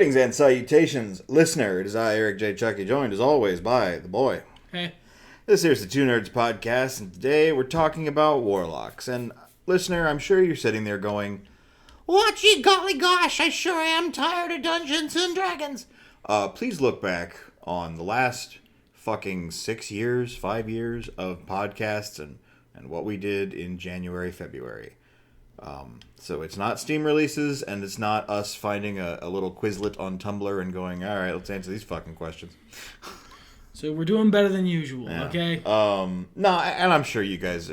Greetings and salutations, listener. It is I, Eric J. Chucky, joined as always by the boy. Hey. This here's the Two Nerds Podcast, and today we're talking about warlocks. And listener, I'm sure you're sitting there going, "What, ye golly gosh, I sure am tired of Dungeons and Dragons." Please look back on the last fucking 5 years of podcasts and what we did in January, February. So it's not Steam releases, and it's not us finding a little Quizlet on Tumblr and going, all right, let's answer these fucking questions. So we're doing better than usual, Yeah. okay? No, and I'm sure you guys,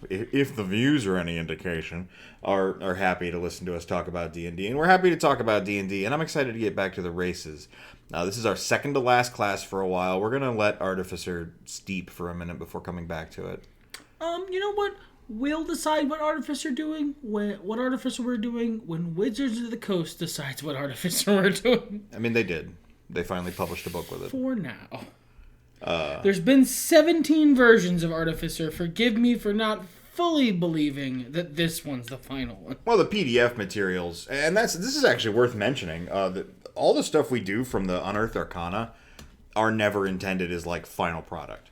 if the views are any indication, are happy to listen to us talk about D&D, and we're happy to talk about D&D, and I'm excited to get back to the races. This is our second to last class for a while. We're going to let Artificer steep for a minute before coming back to it. You know what? We'll decide what Artificer we're doing when Wizards of the Coast decides what Artificer we're doing. I mean, they did. They finally published a book with it. For now. There's been 17 versions of Artificer. Forgive me for not fully believing that this one's the final one. Well, the PDF materials, and this is actually worth mentioning, that all the stuff we do from the Unearthed Arcana are never intended as, like, final product.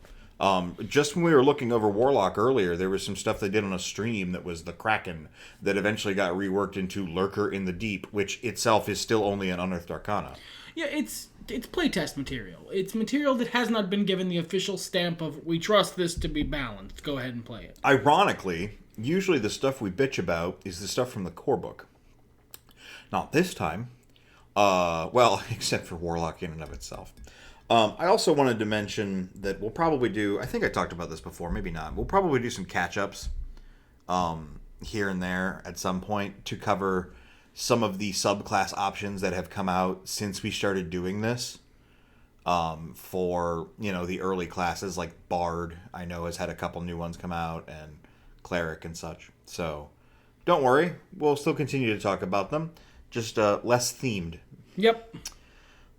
Just when we were looking over Warlock earlier, there was some stuff they did on a stream that was the Kraken that eventually got reworked into Lurker in the Deep, which itself is still only an Unearthed Arcana. Yeah, it's playtest material. It's material that has not been given the official stamp of, we trust this to be balanced. Go ahead and play it. Ironically, usually the stuff we bitch about is the stuff from the core book. Not this time. Well, except for Warlock in and of itself. I also wanted to mention that we'll probably do, I think I talked about this before, maybe not. We'll probably do some catch-ups here and there at some point to cover some of the subclass options that have come out since we started doing this for, the early classes, like Bard, I know has had a couple new ones come out, and Cleric and such. So, don't worry, we'll still continue to talk about them, just less themed. Yep.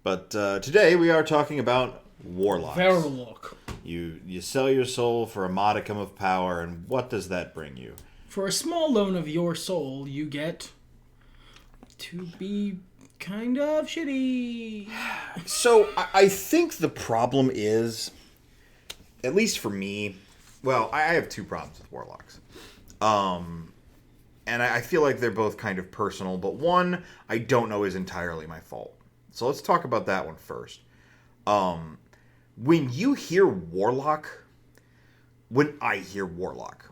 But today we are talking about warlocks. Warlock. You sell your soul for a modicum of power, and what does that bring you? For a small loan of your soul, you get to be kind of shitty. So I think the problem is, at least for me, well, I have two problems with warlocks. And I feel like they're both kind of personal, but one I don't know is entirely my fault. So let's talk about that one first. When you hear Warlock, when I hear Warlock,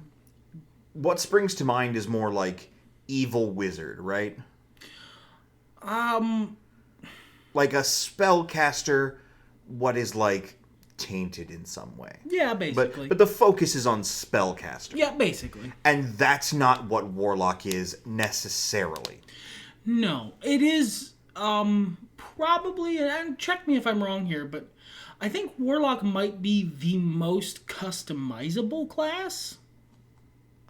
what springs to mind is more like evil wizard, right? Like a spellcaster, what is like tainted in some way. Yeah, basically. But the focus is on spellcaster. Yeah, basically. And that's not what Warlock is necessarily. No, it is... probably, and check me if I'm wrong here, but I think Warlock might be the most customizable class.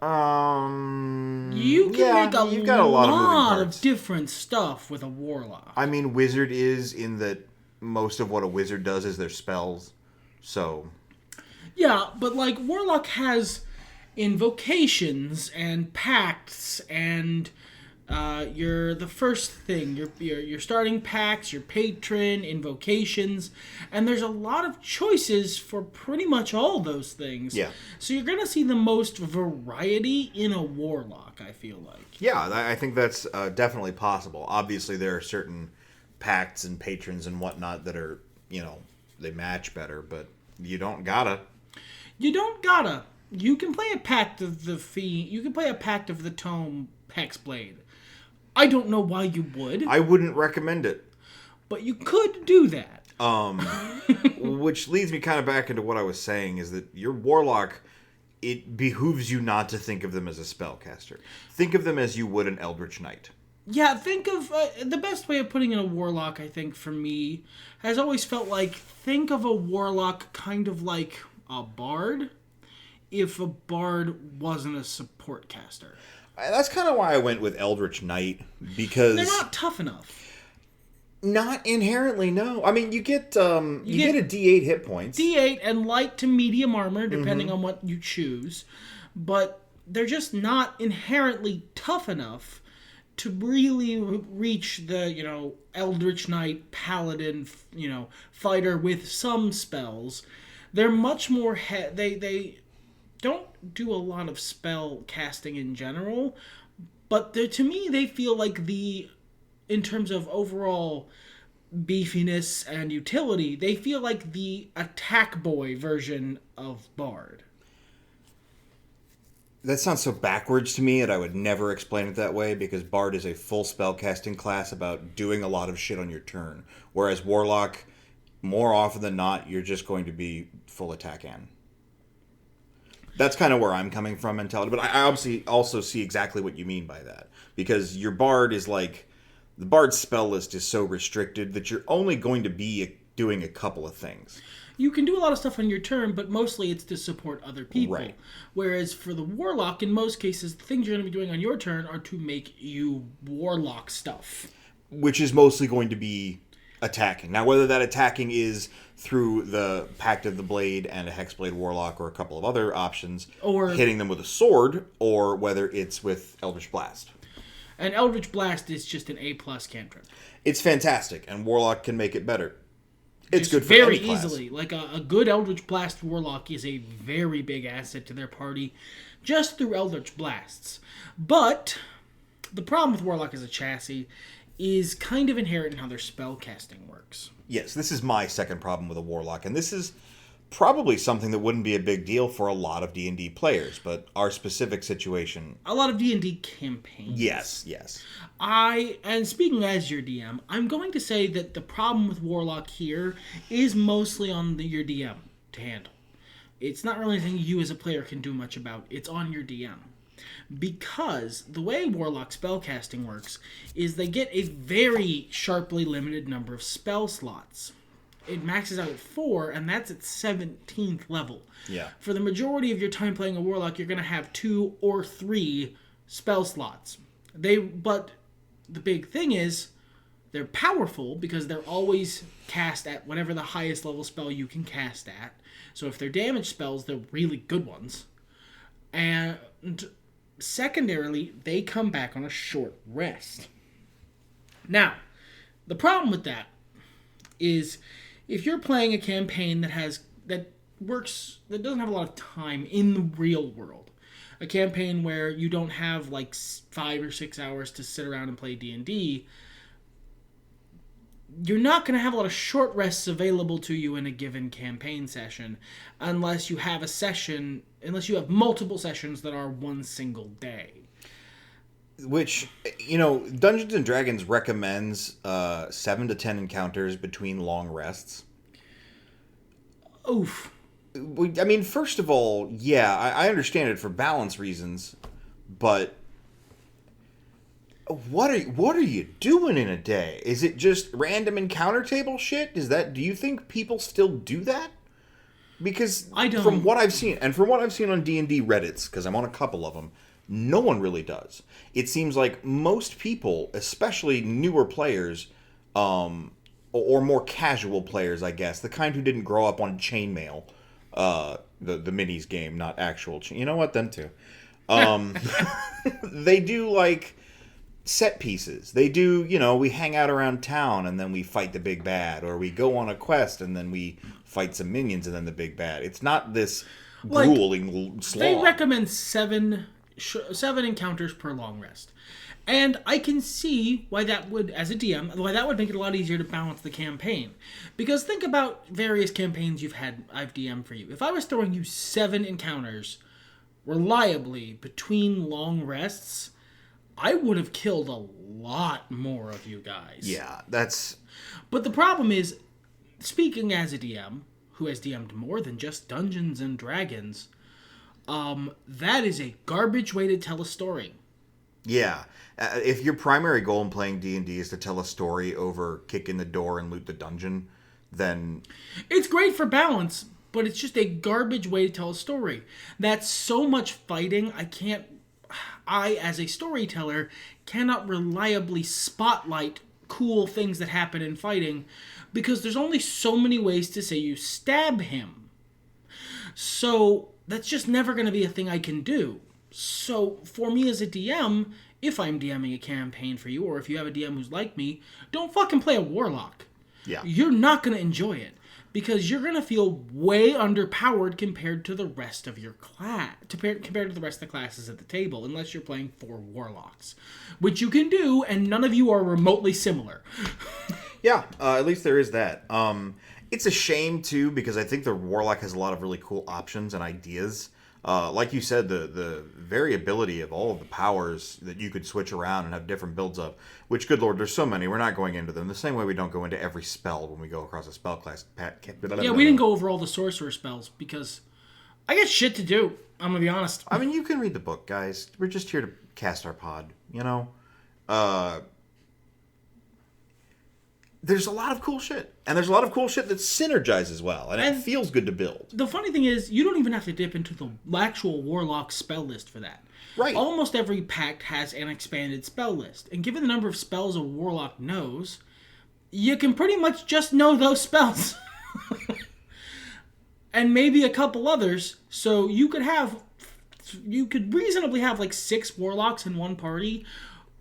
You can make a lot of different stuff with a Warlock. I mean, Wizard is in that most of what a Wizard does is their spells, so... Yeah, but like Warlock has invocations and pacts and... the first thing, your starting packs, your patron, invocations, and there's a lot of choices for pretty much all those things. Yeah. So you're going to see the most variety in a warlock, I feel like. Yeah, I think that's definitely possible. Obviously, there are certain pacts and patrons and whatnot that are, they match better, but you don't gotta. You don't gotta. You can play a pact of the Fiend. You can play a pact of the Tome Hexblade. I don't know why you would. I wouldn't recommend it. But you could do that. Which leads me kind of back into what I was saying, is that your Warlock, it behooves you not to think of them as a spellcaster. Think of them as you would an Eldritch Knight. Yeah, think of... the best way of putting in a Warlock, I think, for me, has always felt like, think of a Warlock kind of like a Bard, if a Bard wasn't a support caster. That's kind of why I went with Eldritch Knight, because... They're not tough enough. Not inherently, no. I mean, you get a D8 hit points. D8 and light to medium armor, depending on what you choose. But they're just not inherently tough enough to really reach the, Eldritch Knight, Paladin, fighter with some spells, they're much more... They don't do a lot of spell casting in general, but to me, they feel like in terms of overall beefiness and utility, they feel like the attack boy version of Bard. That sounds so backwards to me that I would never explain it that way, because Bard is a full spellcasting class about doing a lot of shit on your turn. Whereas Warlock, more often than not, you're just going to be full attack in. That's kind of where I'm coming from mentality. But I obviously also see exactly what you mean by that. Because your Bard is like... The Bard's spell list is so restricted that you're only going to be doing a couple of things. You can do a lot of stuff on your turn, but mostly it's to support other people. Right. Whereas for the Warlock, in most cases, the things you're going to be doing on your turn are to make you Warlock stuff. Which is mostly going to be attacking. Now, whether that attacking is through the Pact of the Blade and a Hexblade Warlock or a couple of other options, or hitting them with a sword, or whether it's with Eldritch Blast. And Eldritch Blast is just an A+ cantrip. It's fantastic, and Warlock can make it better. It's good for very any class. Easily. Like a good Eldritch Blast Warlock is a very big asset to their party, just through Eldritch Blasts. But the problem with Warlock as a chassis is kind of inherent in how their spellcasting works. Yes, this is my second problem with a Warlock, and this is probably something that wouldn't be a big deal for a lot of D&D players, but our specific situation... A lot of D&D campaigns. Yes. And speaking as your DM, I'm going to say that the problem with Warlock here is mostly on your DM to handle. It's not really anything you as a player can do much about. It's on your DM. Because the way Warlock spellcasting works is they get a very sharply limited number of spell slots. It maxes out at 4, and that's at 17th level. Yeah. For the majority of your time playing a Warlock, you're going to have 2 or 3 spell slots. But the big thing is, they're powerful because they're always cast at whatever the highest level spell you can cast at. So if they're damage spells, they're really good ones. And secondarily, they come back on a short rest. Now, the problem with that is... If you're playing a campaign that doesn't have a lot of time in the real world, a campaign where you don't have like 5 or 6 hours to sit around and play D&D, you're not going to have a lot of short rests available to you in a given campaign session unless you have multiple sessions that are one single day. Which, Dungeons & Dragons recommends 7 to 10 encounters between long rests. Oof. I mean, first of all, yeah, I understand it for balance reasons, but what are you doing in a day? Is it just random encounter table shit? Do you think people still do that? Because I don't. From what I've seen on D&D Reddits, because I'm on a couple of them, no one really does. It seems like most people, especially newer players, or more casual players, I guess, the kind who didn't grow up on chainmail, the minis game, not actual you know what, them too. They do like set pieces. They do, we hang out around town and then we fight the big bad, or we go on a quest and then we fight some minions and then the big bad. It's not this grueling slog. They recommend 7 encounters per long rest. And I can see why that would, as a DM, why that would make it a lot easier to balance the campaign. Because think about various campaigns I've DM'd for you. If I was throwing you 7 encounters reliably between long rests, I would have killed a lot more of you guys. Yeah, that's... But the problem is, speaking as a DM, who has DM'd more than just Dungeons and Dragons, that is a garbage way to tell a story. Yeah. If your primary goal in playing D&D is to tell a story over kick in the door and loot the dungeon, then... It's great for balance, but it's just a garbage way to tell a story. That's so much fighting, I, as a storyteller, cannot reliably spotlight cool things that happen in fighting, because there's only so many ways to say you stab him. So... that's just never going to be a thing I can do. So, for me as a DM, if I'm DMing a campaign for you, or if you have a DM who's like me, don't fucking play a warlock. Yeah. You're not going to enjoy it. Because you're going to feel way underpowered compared to the rest of your class, compared to the rest of the classes at the table, unless you're playing 4 warlocks. Which you can do, and none of you are remotely similar. Yeah, at least there is that. It's a shame, too, because I think the warlock has a lot of really cool options and ideas. Like you said, the variability of all of the powers that you could switch around and have different builds of, which, good lord, there's so many. We're not going into them the same way we don't go into every spell when we go across a spell class. Yeah, we didn't go over all the sorcerer spells because I got shit to do. I'm going to be honest. I mean, you can read the book, guys. We're just here to cast our pod, you know? There's a lot of cool shit. And there's a lot of cool shit that synergizes well. And it feels good to build. The funny thing is, you don't even have to dip into the actual warlock spell list for that. Right. Almost every pact has an expanded spell list. And given the number of spells a warlock knows, you can pretty much just know those spells. And maybe a couple others. So you could reasonably have like 6 warlocks in one party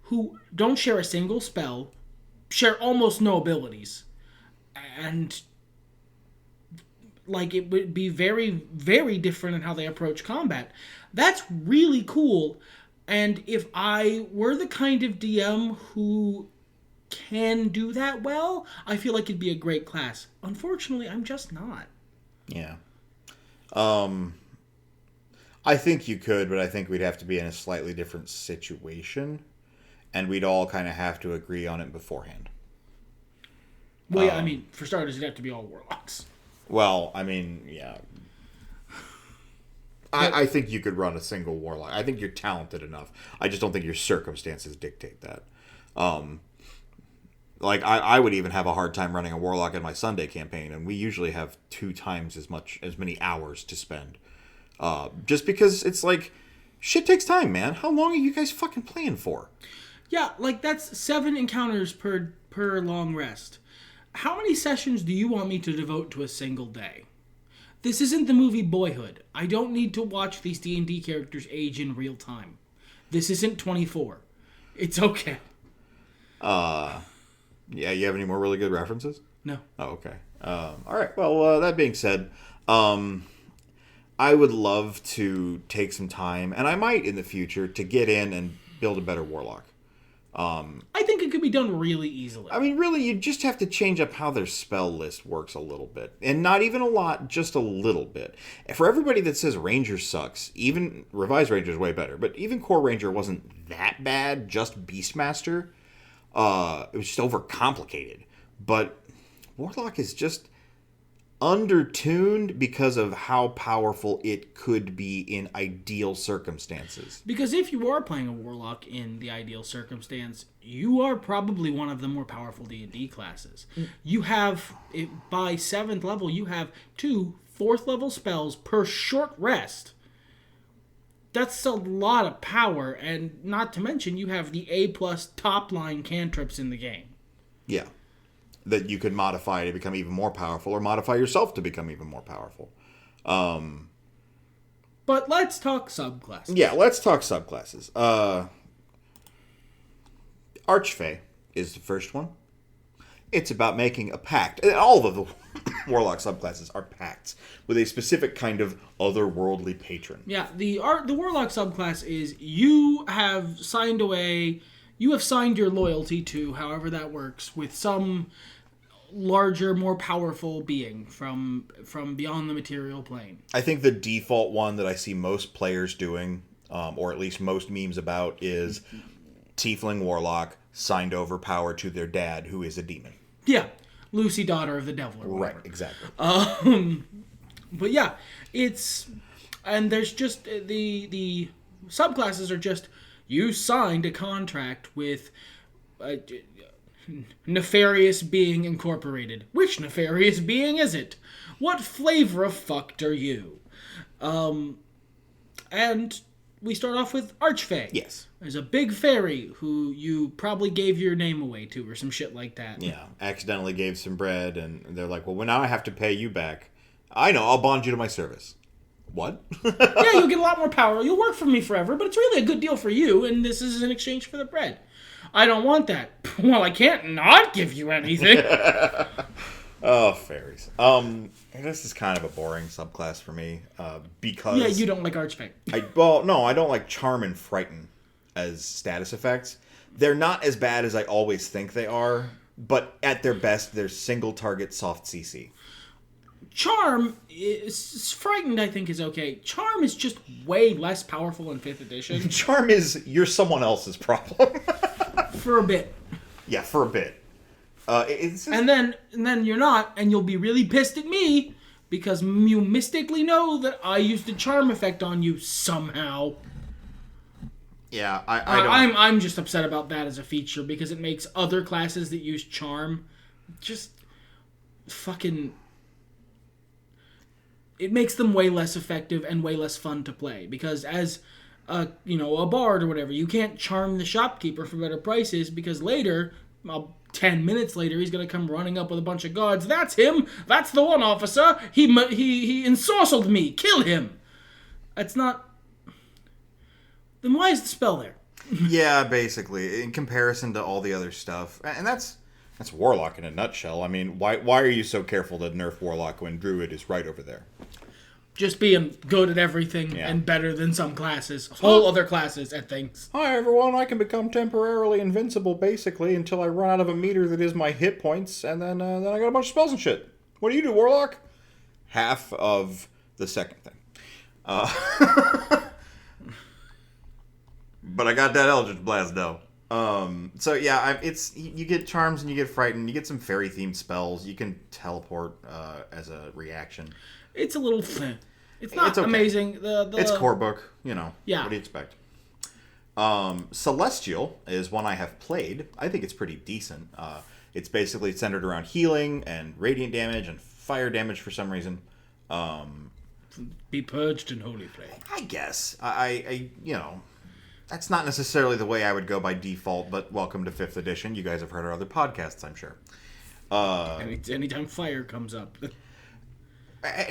who don't share a single spell, share almost no abilities, and like it would be very, very different in how they approach combat. That's really cool. And if I were the kind of DM who can do that well, I feel like it'd be a great class. Unfortunately, I'm just not. Yeah. I think you could, but I think we'd have to be in a slightly different situation. And we'd all kind of have to agree on it beforehand. Well, yeah, I mean, for starters, it'd have to be all warlocks. Well, I mean, yeah. I think you could run a single warlock. I think you're talented enough. I just don't think your circumstances dictate that. Like, I would even have a hard time running a warlock in my Sunday campaign, and we usually have 2 times as many hours to spend. Just because it's like, shit takes time, man. How long are you guys fucking playing for? Yeah, like that's 7 encounters per long rest. How many sessions do you want me to devote to a single day? This isn't the movie Boyhood. I don't need to watch these D&D characters age in real time. This isn't 24. It's okay. Yeah, you have any more really good references? No. Oh, okay. All right. Well, that being said, I would love to take some time, and I might in the future, to get in and build a better warlock. I think it could be done really easily. I mean, really, you just have to change up how their spell list works a little bit. And not even a lot, just a little bit. For everybody that says Ranger sucks, even Revised Ranger is way better, but even Core Ranger wasn't that bad, just Beastmaster. It was just overcomplicated. But Warlock is just undertuned because of how powerful it could be in ideal circumstances. Because if you are playing a warlock in the ideal circumstance, you are probably one of the more powerful D&D classes. You have, by 7th level, you have 2 4th level spells per short rest. That's a lot of power, and not to mention you have the A+ top line cantrips in the game. Yeah. That you could modify to become even more powerful, or modify yourself to become even more powerful. But let's talk subclasses. Yeah, let's talk subclasses. Archfey is the first one. It's about making a pact. All of the Warlock subclasses are pacts with a specific kind of otherworldly patron. Yeah, the Warlock subclass is you have signed your loyalty to, however that works, with some larger, more powerful being from beyond the material plane. I think the default one that I see most players doing, or at least most memes about, is Tiefling Warlock signed over power to their dad, who is a demon. Yeah, Lucy, daughter of the devil, or whatever. Right, exactly. But yeah, and there's just the subclasses are just, you signed a contract with Nefarious Being Incorporated. Which nefarious being is it? What flavor of fucked are you? And we start off with Archfey. Yes. There's a big fairy who you probably gave your name away to, or some shit like that. Yeah, accidentally gave some bread, and they're like, well, now I have to pay you back. I know, I'll bond you to my service. What? Yeah, you'll get a lot more power. You'll work for me forever, but it's really a good deal for you, and this is in exchange for the bread. I don't want that. Well, I can't not give you anything. Oh, fairies. This is kind of a boring subclass for me, because... Yeah, you don't like Archfey. No, I don't like Charm and Frighten as status effects. They're not as bad as I always think they are, but at their best, they're single-target soft CC. Charm is... Frightened, I think, is okay. Charm is just way less powerful in 5th edition. Charm is, you're someone else's problem. For a bit. Yeah, for a bit. It's just... And then you're not, and you'll be really pissed at me because you mystically know that I used a charm effect on you somehow. Yeah, I don't... I'm just upset about that as a feature because it makes other classes that use charm just fucking... It makes them way less effective and way less fun to play because as a bard or whatever, you can't charm the shopkeeper for better prices because later, 10 minutes later, he's going to come running up with a bunch of guards. That's him! That's the one, officer! He ensorcelled me! Kill him! That's not... Then why is the spell there? Yeah, basically, in comparison to all the other stuff. And that's Warlock in a nutshell. I mean, why are you so careful to nerf Warlock when Druid is right over there? Just being good at everything and better than some classes. Whole other classes at things. Hi, everyone. I can become temporarily invincible, basically, until I run out of a meter that is my hit points, and then I got a bunch of spells and shit. What do you do, Warlock? Half of the second thing. But I got that Eldritch Blast, though. So yeah, you get charms and you get frightened. You get some fairy themed spells. You can teleport as a reaction. It's a little. It's not okay. Amazing. It's core book. Yeah. What do you expect? Celestial is one I have played. I think it's pretty decent. It's basically centered around healing and radiant damage and fire damage for some reason. Be purged in holy flame. I guess I that's not necessarily the way I would go by default, but welcome to 5th edition. You guys have heard our other podcasts, I'm sure. Anytime fire comes up.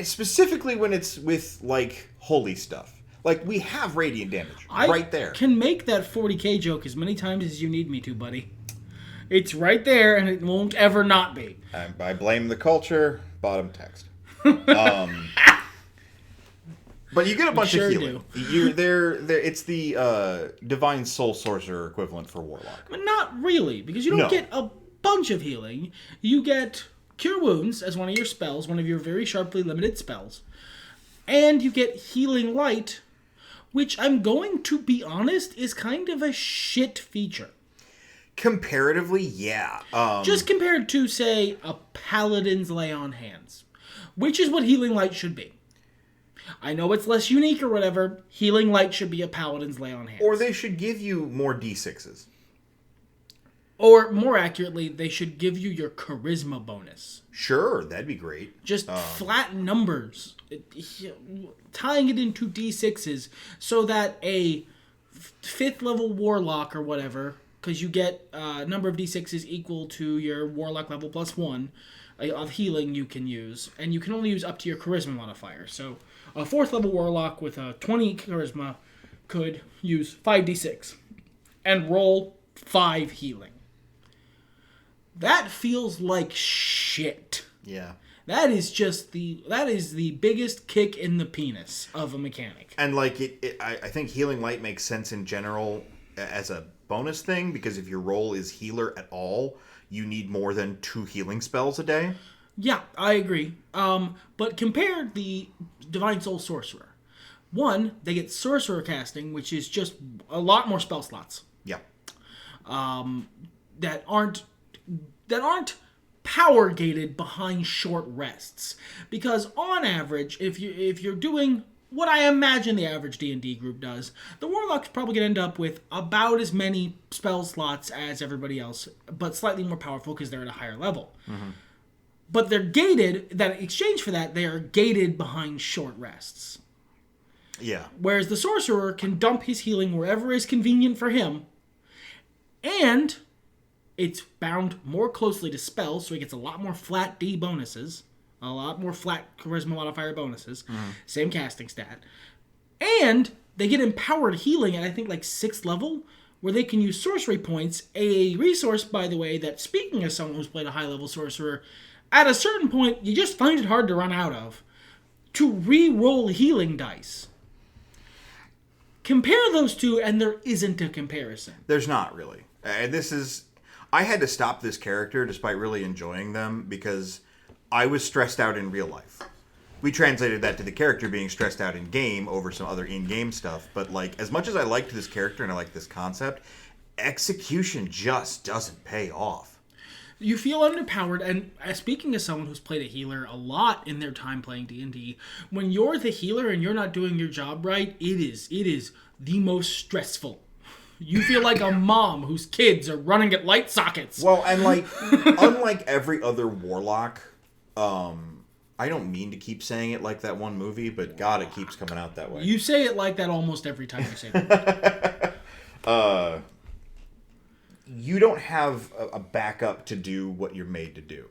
Specifically when it's with, like, holy stuff. Like, we have radiant damage right there. I can make that 40k joke as many times as you need me to, buddy. It's right there, and it won't ever not be. I blame the culture, bottom text. But you get a bunch of healing. It's the Divine Soul Sorcerer equivalent for Warlock. But not really, because you don't get a bunch of healing. You get Cure Wounds as one of your spells, one of your very sharply limited spells. And you get Healing Light, which I'm going to be honest is kind of a shit feature. Comparatively, yeah. Just compared to, say, a Paladin's Lay on Hands, which is what Healing Light should be. I know it's less unique or whatever. Healing Light should be a Paladin's Lay on Hands. Or they should give you more D6s. Or, more accurately, they should give you your Charisma bonus. Sure, that'd be great. Just flat numbers. Tying it into D6s so that a 5th level Warlock or whatever, because you get a number of D6s equal to your Warlock level plus 1 of healing you can use. And you can only use up to your Charisma modifier. So a 4th level Warlock with a 20 Charisma could use 5d6 and roll 5 healing. That feels like shit. Yeah. That is the biggest kick in the penis of a mechanic. And like I think Healing Light makes sense in general as a bonus thing, because if your role is healer at all, you need more than 2 healing spells a day. Yeah, I agree. But compare the Divine Soul Sorcerer. One, they get Sorcerer Casting, which is just a lot more spell slots. Yeah. That aren't power gated behind short rests, because on average, if you're doing what I imagine the average D&D group does, the Warlock's probably going to end up with about as many spell slots as everybody else, but slightly more powerful because they're at a higher level. Mm-hmm. But they're gated, that in exchange for that, they are gated behind short rests. Yeah. Whereas the Sorcerer can dump his healing wherever is convenient for him, and it's bound more closely to spells, so he gets a lot more flat D bonuses a lot more flat charisma modifier bonuses, same casting stat, and they get empowered healing at I think like 6th level, where they can use sorcery points, a resource, by the way, that speaking as someone who's played a high-level sorcerer, at a certain point, you just find it hard to run out of, to re-roll healing dice. Compare those two, and there isn't a comparison. There's not really. I had to stop this character despite really enjoying them because I was stressed out in real life. We translated that to the character being stressed out in game over some other in-game stuff. But like, as much as I liked this character and I like this concept, execution just doesn't pay off. You feel underpowered, and speaking as someone who's played a healer a lot in their time playing D&D, when you're the healer and you're not doing your job right, it is the most stressful. You feel like a mom whose kids are running at light sockets. Well, and like, unlike every other warlock, I don't mean to keep saying it like that one movie, but God, it keeps coming out that way. You say it like that almost every time you say it. You don't have a backup to do what you're made to do.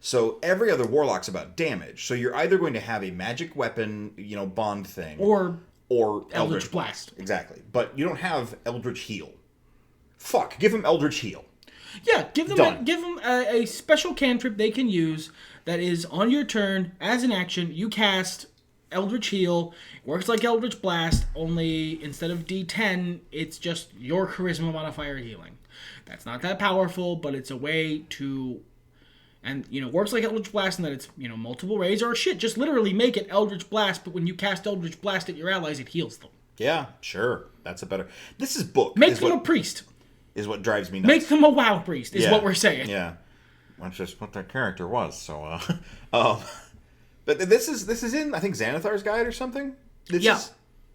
So every other warlock's about damage. So you're either going to have a magic weapon, bond thing, or Eldritch Blast. Exactly. But you don't have Eldritch Heal. Fuck, give them Eldritch Heal. Yeah, give them a special cantrip they can use that is on your turn as an action. You cast Eldritch Heal. It works like Eldritch Blast, only instead of D10, it's just your charisma modifier healing. That's not that powerful, but it's a way to, and works like Eldritch Blast in that it's multiple rays, or shit, just literally make it Eldritch Blast. But when you cast Eldritch Blast at your allies, it heals them. Yeah, sure, that's a better. This is book. Make them a priest. Is what drives me nuts. Make them a WoW priest, is what we're saying. Yeah. That's just what that character was, so, But this is in, I think, Xanathar's Guide or something? It's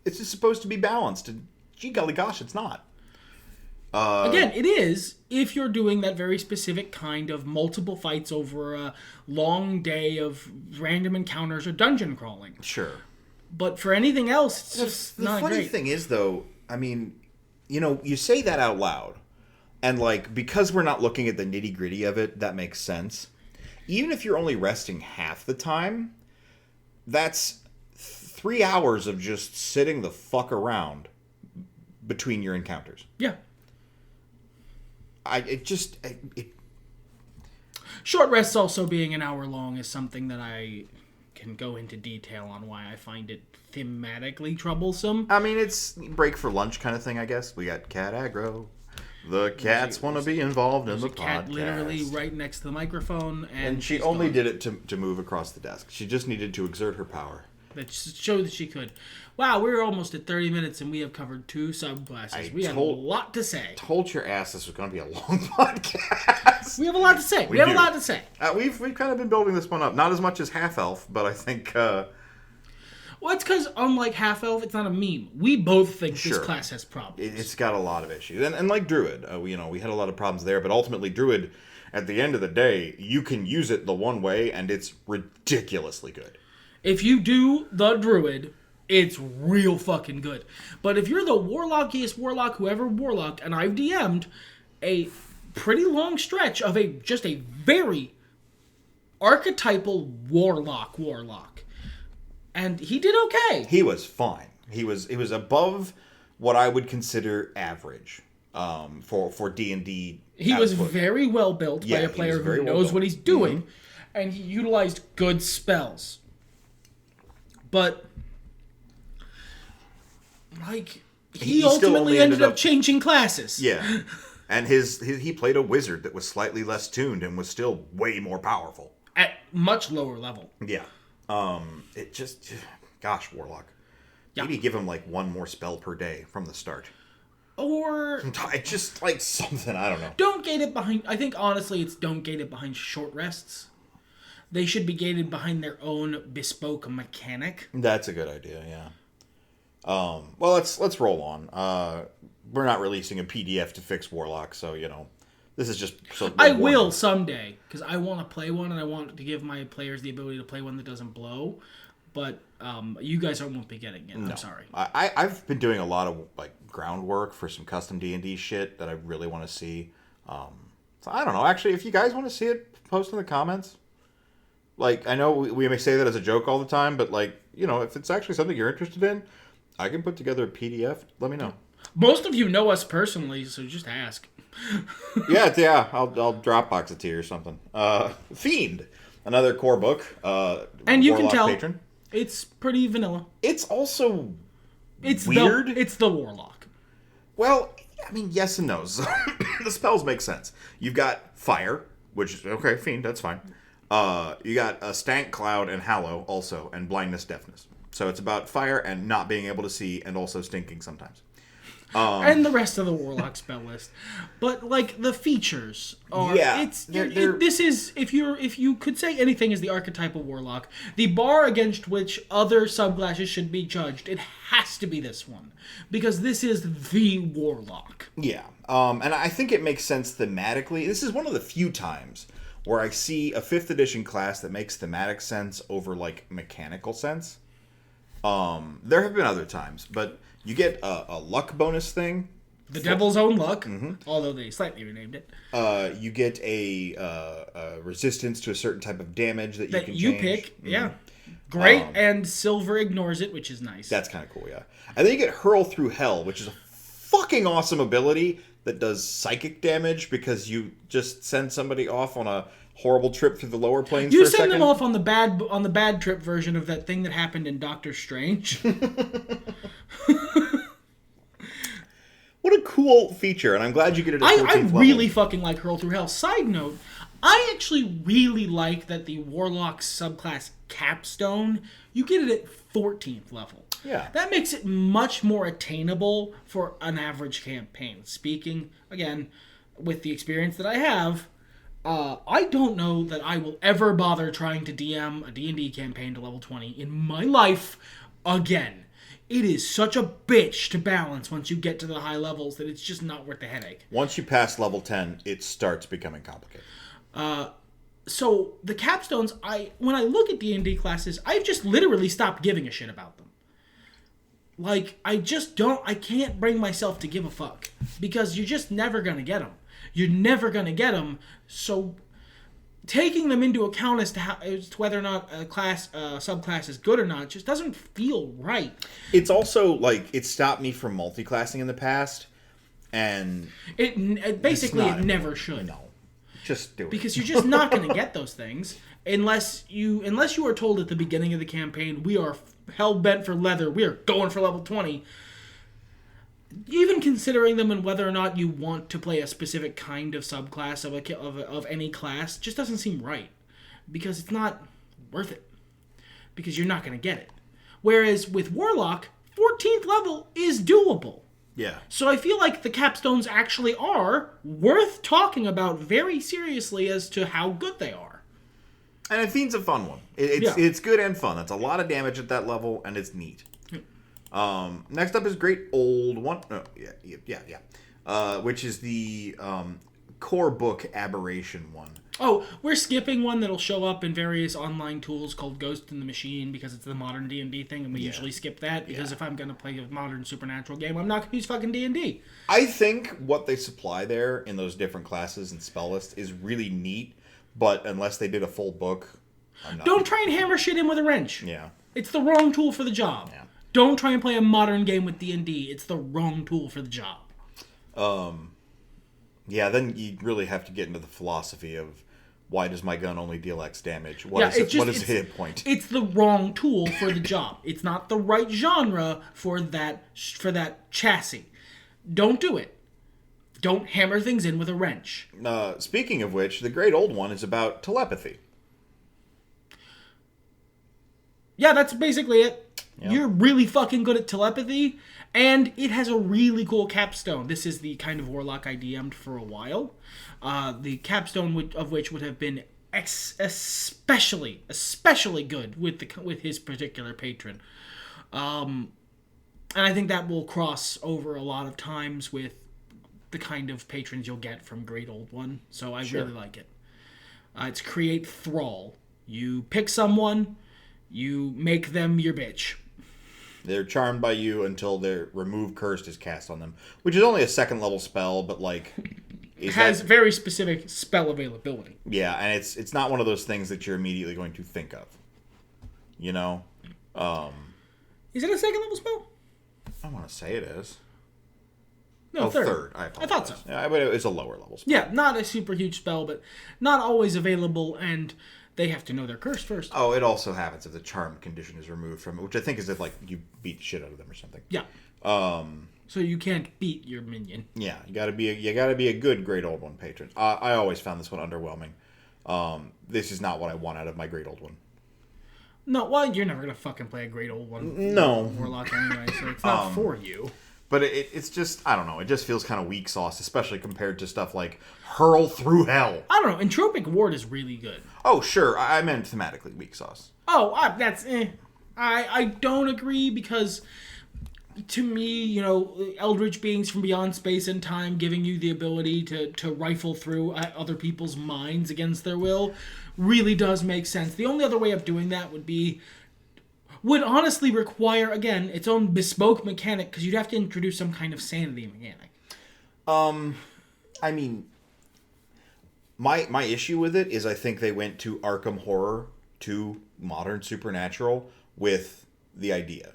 just supposed to be balanced, and gee golly gosh, it's not. Again, it is if you're doing that very specific kind of multiple fights over a long day of random encounters or dungeon crawling. Sure. But for anything else, it's just not great. The funny thing is, though, I mean, you say that out loud, and, like, because we're not looking at the nitty-gritty of it, that makes sense. Even if you're only resting half the time, that's 3 hours of just sitting the fuck around between your encounters. Yeah. Short rests also being an hour long is something that I can go into detail on why I find it thematically troublesome. I mean, it's break for lunch kind of thing, I guess. We got cat aggro. The cats want to be involved in the podcast. Cat literally right next to the microphone. And she only did it to move across the desk. She just needed to exert her power. That showed that she could. Wow, we're almost at 30 minutes and we have covered 2 subclasses. We have a lot to say. Told your ass this was going to be a long podcast. We have a lot to say. We have a lot to say. We've kind of been building this one up. Not as much as Half Elf, but I think... Well, it's because unlike Half Elf, it's not a meme. We both think this class has problems. It's got a lot of issues. And like Druid, we had a lot of problems there. But ultimately, Druid, at the end of the day, you can use it the one way, and it's ridiculously good. If you do the Druid, it's real fucking good. But if you're the warlockiest warlock who ever warlocked, and I've DM'd a pretty long stretch of just a very archetypal warlock. And he did okay. He was fine. He was above what I would consider average for D&D. He was very well built by a player who knows what he's doing, and he utilized good spells. But like he ultimately ended up changing classes. Yeah. And he played a wizard that was slightly less tuned and was still way more powerful. At much lower level. Yeah. It just, gosh, Warlock. Maybe give him like 1 more spell per day from the start. Or... just like something, I don't know. Don't gate it behind... I think honestly it's don't gate it behind short rests. They should be gated behind their own bespoke mechanic. That's a good idea, yeah. Well, let's roll on. We're not releasing a PDF to fix Warlock, so, this is just... I will someday, because I want to play one, and I want to give my players the ability to play one that doesn't blow, but you guys won't be getting it. No. I'm sorry. I've been doing a lot of groundwork for some custom D&D shit that I really want to see. So I don't know. Actually, if you guys want to see it, post in the comments. Like, I know we may say that as a joke all the time, but, like, you know, if it's actually something you're interested in, I can put together a PDF. Let me know. Most of you know us personally, so just ask. Yeah. I'll Dropbox it to you or something. Fiend, another core book. And you Warlock can tell patron. it's pretty vanilla. It's also It's weird. It's the Warlock. Well, I mean, yes and no. The spells make sense. You've got fire, which is okay. Fiend, that's fine. You got a stank cloud and hallow also, and blindness, deafness. So it's about fire and not being able to see, and also stinking sometimes. And the rest of the Warlock spell list, but like the features are. Yeah, This is if you could say anything is the archetype of Warlock, the bar against which other subclasses should be judged, it has to be this one because this is the Warlock. Yeah, and I think it makes sense thematically. This is one of the few times where I see a 5th edition class that makes thematic sense over like mechanical sense. There have been other times, but you get a luck bonus thing. The Devil's Own Luck, although they slightly renamed it. You get a resistance to a certain type of damage that you can change. Pick. Yeah. Great, and Silver ignores it, which is nice. That's kind of cool, yeah. And then you get Hurl Through Hell, which is a fucking awesome ability that does psychic damage because you just send somebody off on a horrible trip through the lower planes you for a second. send them off on the bad trip version of that thing that happened in Doctor Strange. What a cool feature, and I'm glad you get it at 14th level. I really fucking like Hurl Through Hell. Side note, I actually really like that the Warlock subclass Capstone, you get it at 14th level. Yeah. That makes it much more attainable for an average campaign. Speaking, again, with the experience that I have, I don't know that I will ever bother trying to DM a D&D campaign to level 20 in my life again. It is such a bitch to balance once you get to the high levels that it's just not worth the headache. Once you pass level 10, it starts becoming complicated. So the capstones, when I look at D&D classes, I've just literally stopped giving a shit about them. Like, I can't bring myself to give a fuck. Because you're just never going to get them. You're never going to get them. So taking them into account as to whether or not a subclass is good or not just doesn't feel right. It's also like it stopped me from multiclassing in the past, and it never should. No, just do it because you're just not going to get those things unless you are told at the beginning of the campaign we are hell bent for leather. We are going for level 20. Even considering them and whether or not you want to play a specific kind of subclass of any class just doesn't seem right. Because it's not worth it. Because you're not going to get it. Whereas with Warlock, 14th level is doable. Yeah. So I feel like the capstones actually are worth talking about very seriously as to how good they are. And Fiend's a fun one. It's good and fun. That's a lot of damage at that level, and it's neat. Next up is Great Old One. Oh, yeah. Which is the core book Aberration one. Oh, we're skipping one that'll show up in various online tools called Ghost in the Machine because it's the modern D&D thing, and we usually skip that because if I'm going to play a modern supernatural game, I'm not going to use fucking D&D. I think what they supply there in those different classes and spell lists is really neat, but unless they did a full book, I'm not. Don't try and hammer shit in with a wrench. Yeah. It's the wrong tool for the job. Yeah. Don't try and play a modern game with D&D. It's the wrong tool for the job. Yeah, then you really have to get into the philosophy of why does my gun only deal X damage? What is the hit point? It's the wrong tool for the job. It's not the right genre for that chassis. Don't do it. Don't hammer things in with a wrench. Speaking of which, the Great Old One is about telepathy. Yeah, that's basically it. Yep. You're really fucking good at telepathy, and it has a really cool capstone. This is the kind of Warlock I DM'd for a while. The capstone of which would have been especially good with his particular patron. And I think that will cross over a lot of times with the kind of patrons you'll get from Great Old One. So I really like it. It's Create Thrall. You pick someone, you make them your bitch. They're charmed by you until their Remove Cursed is cast on them, which is only a 2nd level spell, but like has very specific spell availability. Yeah, and it's not one of those things that you're immediately going to think of. You know? Is it a second level spell? I want to say it is. No, third. I thought so. Yeah, but it's a lower level spell. Yeah, not a super huge spell, but not always available, and they have to know their curse first. Oh, it also happens if the charm condition is removed from it, which I think is if, like, you beat the shit out of them or something. Yeah. So you can't beat your minion. Yeah, you gotta be a good Great Old One patron. I always found this one underwhelming. This is not what I want out of my Great Old One. No, well, you're never gonna fucking play a Great Old One. No. Warlock anyway, so it's not for you. But it's just, I don't know, it just feels kind of weak sauce, especially compared to stuff like Hurl Through Hell. I don't know, Entropic Ward is really good. Oh, sure, I meant thematically weak sauce. Oh, that's I don't agree because, to me, you know, Eldritch beings from beyond space and time giving you the ability to rifle through other people's minds against their will really does make sense. The only other way of doing that would honestly require, again, its own bespoke mechanic, because you'd have to introduce some kind of sanity mechanic. I mean, my issue with it is I think they went to Arkham Horror to Modern Supernatural with the idea.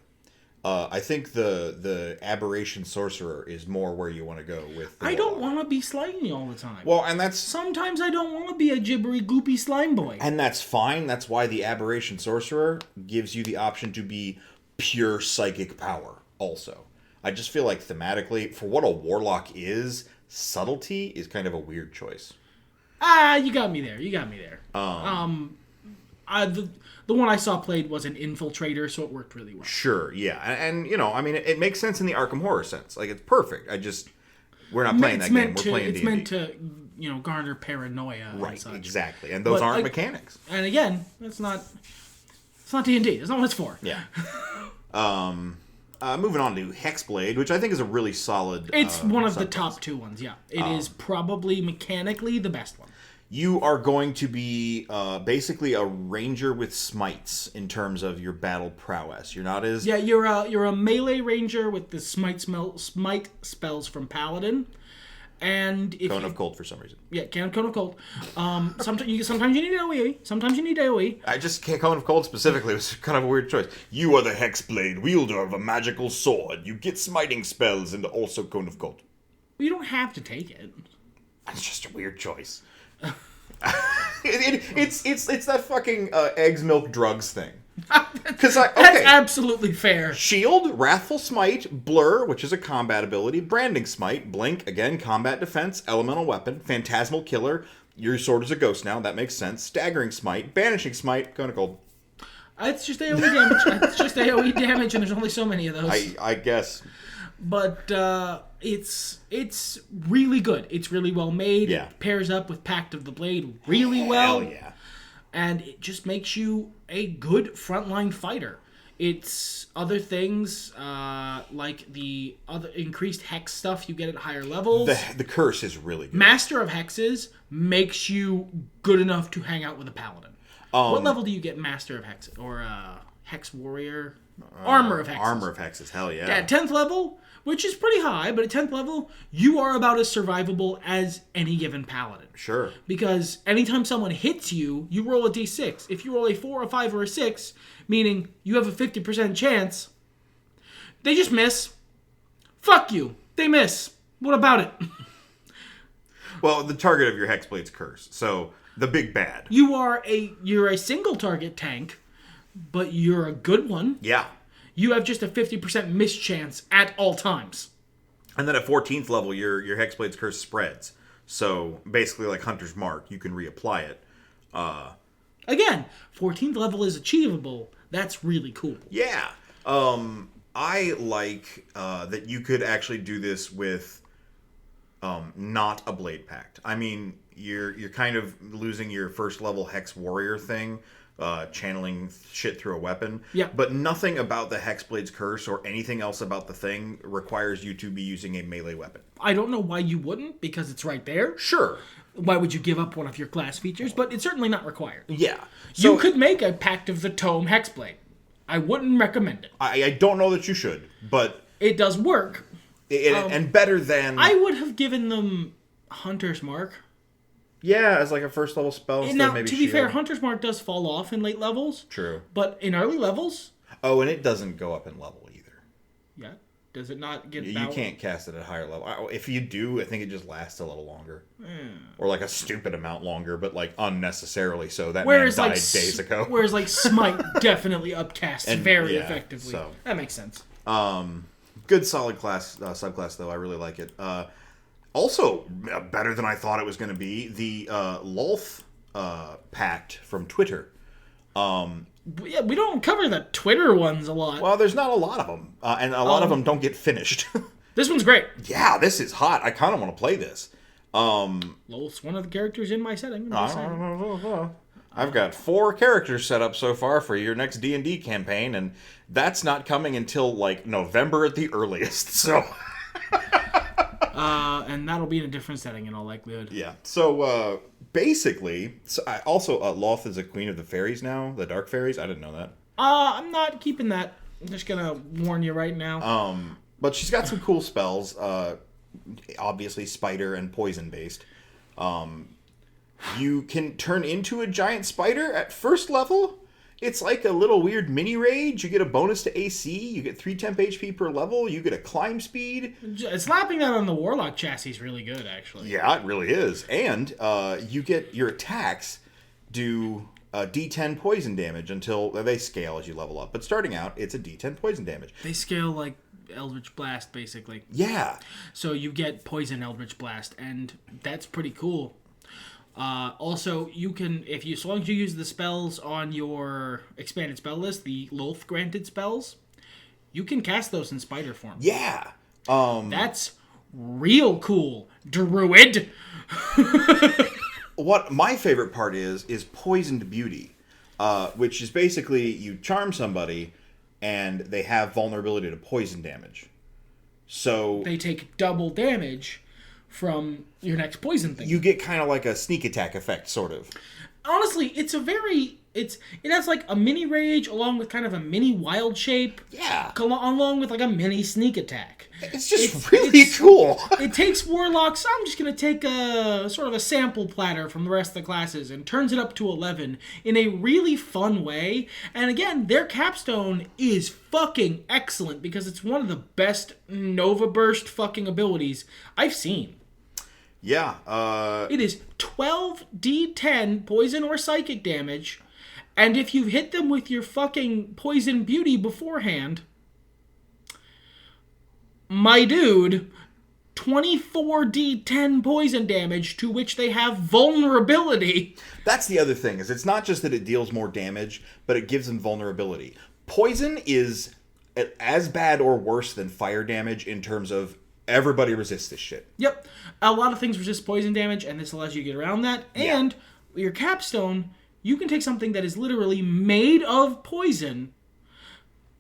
I think the Aberration Sorcerer is more where you want to go with the I don't want to be slimy all the time. Well, and that's... Sometimes I don't want to be a gibbery, goopy slime boy. And that's fine. That's why the Aberration Sorcerer gives you the option to be pure psychic power also. I just feel like thematically, for what a Warlock is, subtlety is kind of a weird choice. You got me there. The one I saw played was an infiltrator, so it worked really well. Sure, yeah. And you know, I mean, it makes sense in the Arkham Horror sense. Like, it's perfect. We're not playing that game. We're playing D&D. It's meant to, you know, garner paranoia right, and such. Exactly. And those aren't mechanics. And again, it's not D&D. That's not what it's for. Yeah. Moving on to Hexblade, which I think is a really solid... It's one of the top two ones, yeah. It is probably mechanically the best one. You are going to be basically a ranger with smites in terms of your battle prowess. You're not as... Yeah, you're a melee ranger with the smite spells from Paladin. And if Cone of Colt for some reason. Yeah, Cone of Colt. Sometimes you need AoE. Sometimes you need AoE. I just can't Cone of Colt specifically. It was kind of a weird choice. You are the Hexblade, wielder of a magical sword. You get smiting spells and also Cone of Colt. Well, you don't have to take it. It's just a weird choice. It's that fucking eggs, milk, drugs thing. That's absolutely fair. Shield, Wrathful Smite, Blur, which is a combat ability, Branding Smite, Blink, again, combat defense, elemental weapon, Phantasmal Killer, your sword is a ghost now, that makes sense, Staggering Smite, Banishing Smite, Cone of Cold. It's just AoE damage. It's just AoE damage, and there's only so many of those. I guess. But it's really good. It's really well made. Yeah. It pairs up with Pact of the Blade really well. Hell yeah. And it just makes you a good frontline fighter. It's other things, like the other increased hex stuff you get at higher levels. The curse is really good. Master of Hexes makes you good enough to hang out with a paladin. What level do you get Master of Hexes? Or Hex Warrior? Armor of Hexes. Armor of Hexes, hell yeah. At 10th level, which is pretty high, but at 10th level, you are about as survivable as any given paladin. Sure. Because anytime someone hits you, you roll a d6. If you roll a 4, a 5, or a 6, meaning you have a 50% chance, they just miss. Fuck you. They miss. What about it? Well, the target of your Hexblade's curse, so the big bad. You're a single target tank, but you're a good one. Yeah. You have just a 50% miss chance at all times. And then at 14th level, your Hexblade's curse spreads. So basically, like Hunter's Mark, you can reapply it. Again, 14th level is achievable. That's really cool. Yeah. I like that you could actually do this with not a Blade Pact. I mean, you're kind of losing your first level Hex Warrior thing. Channeling shit through a weapon. Yeah. But nothing about the Hexblade's curse or anything else about the thing requires you to be using a melee weapon. I don't know why you wouldn't, because it's right there. Sure. Why would you give up one of your class features? But it's certainly not required. Yeah. So, you could make a Pact of the Tome Hexblade. I wouldn't recommend it. I don't know that you should, but... It does work. And better than... I would have given them Hunter's Mark. Yeah, as like a first level spell. Instead Now, of maybe to be shield. fair, Hunter's Mark does fall off in late levels. True. But in early levels... Oh, and it doesn't go up in level either. Yeah. Does it not get... You can't cast it at a higher level. If you do, I think it just lasts a little longer. Or like a stupid amount longer, but like unnecessarily so. That man died days ago. Whereas like Smite definitely upcasts very effectively. So. That makes sense. Good solid class subclass, though. I really like it. Also, better than I thought it was going to be, the Lulth Pact from Twitter. Yeah, we don't cover the Twitter ones a lot. Well, there's not a lot of them, and a lot of them don't get finished. This one's great. Yeah, this is hot. I kind of want to play this. Lulth's one of the characters in my setting. I've got 4 characters set up so far for your next D&D campaign, and that's not coming until, like, November at the earliest, so... And that'll be in a different setting in all likelihood. Yeah. So, basically... Lulth is a queen of the fairies now, the dark fairies. I didn't know that. I'm not keeping that. I'm just gonna warn you right now. But she's got some cool spells. Obviously, spider and poison-based. You can turn into a giant spider at first level. It's like a little weird mini rage. You get a bonus to AC. You get 3 temp HP per level. You get a climb speed. Slapping that on the Warlock chassis is really good, actually. Yeah, it really is. And you get your attacks do D10 poison damage until they scale as you level up. But starting out, it's a D10 poison damage. They scale like Eldritch Blast, basically. Yeah. So you get poison Eldritch Blast, and that's pretty cool. Also, you can, so long as you use the spells on your expanded spell list, the Lulth granted spells, you can cast those in spider form. Yeah. That's real cool. Druid. What my favorite part is Poisoned Beauty, which is basically you charm somebody and they have vulnerability to poison damage. So they take double damage from your next poison thing. You get kind of like a sneak attack effect, sort of. Honestly, it has like a mini rage along with kind of a mini wild shape. Yeah. Along with like a mini sneak attack. It's just really cool. It takes Warlocks. I'm just going to take a sort of a sample platter from the rest of the classes and turns it up to 11 in a really fun way. And again, their Capstone is fucking excellent because it's one of the best Nova Burst fucking abilities I've seen. Yeah. It is 12d10 poison or psychic damage, and if you hit them with your fucking Poison Beauty beforehand, my dude, 24d10 poison damage to which they have vulnerability. That's the other thing, is it's not just that it deals more damage, but it gives them vulnerability. Poison is as bad or worse than fire damage in terms of everybody resists this shit. Yep. A lot of things resist poison damage, and this allows you to get around that. And your Capstone, you can take something that is literally made of poison,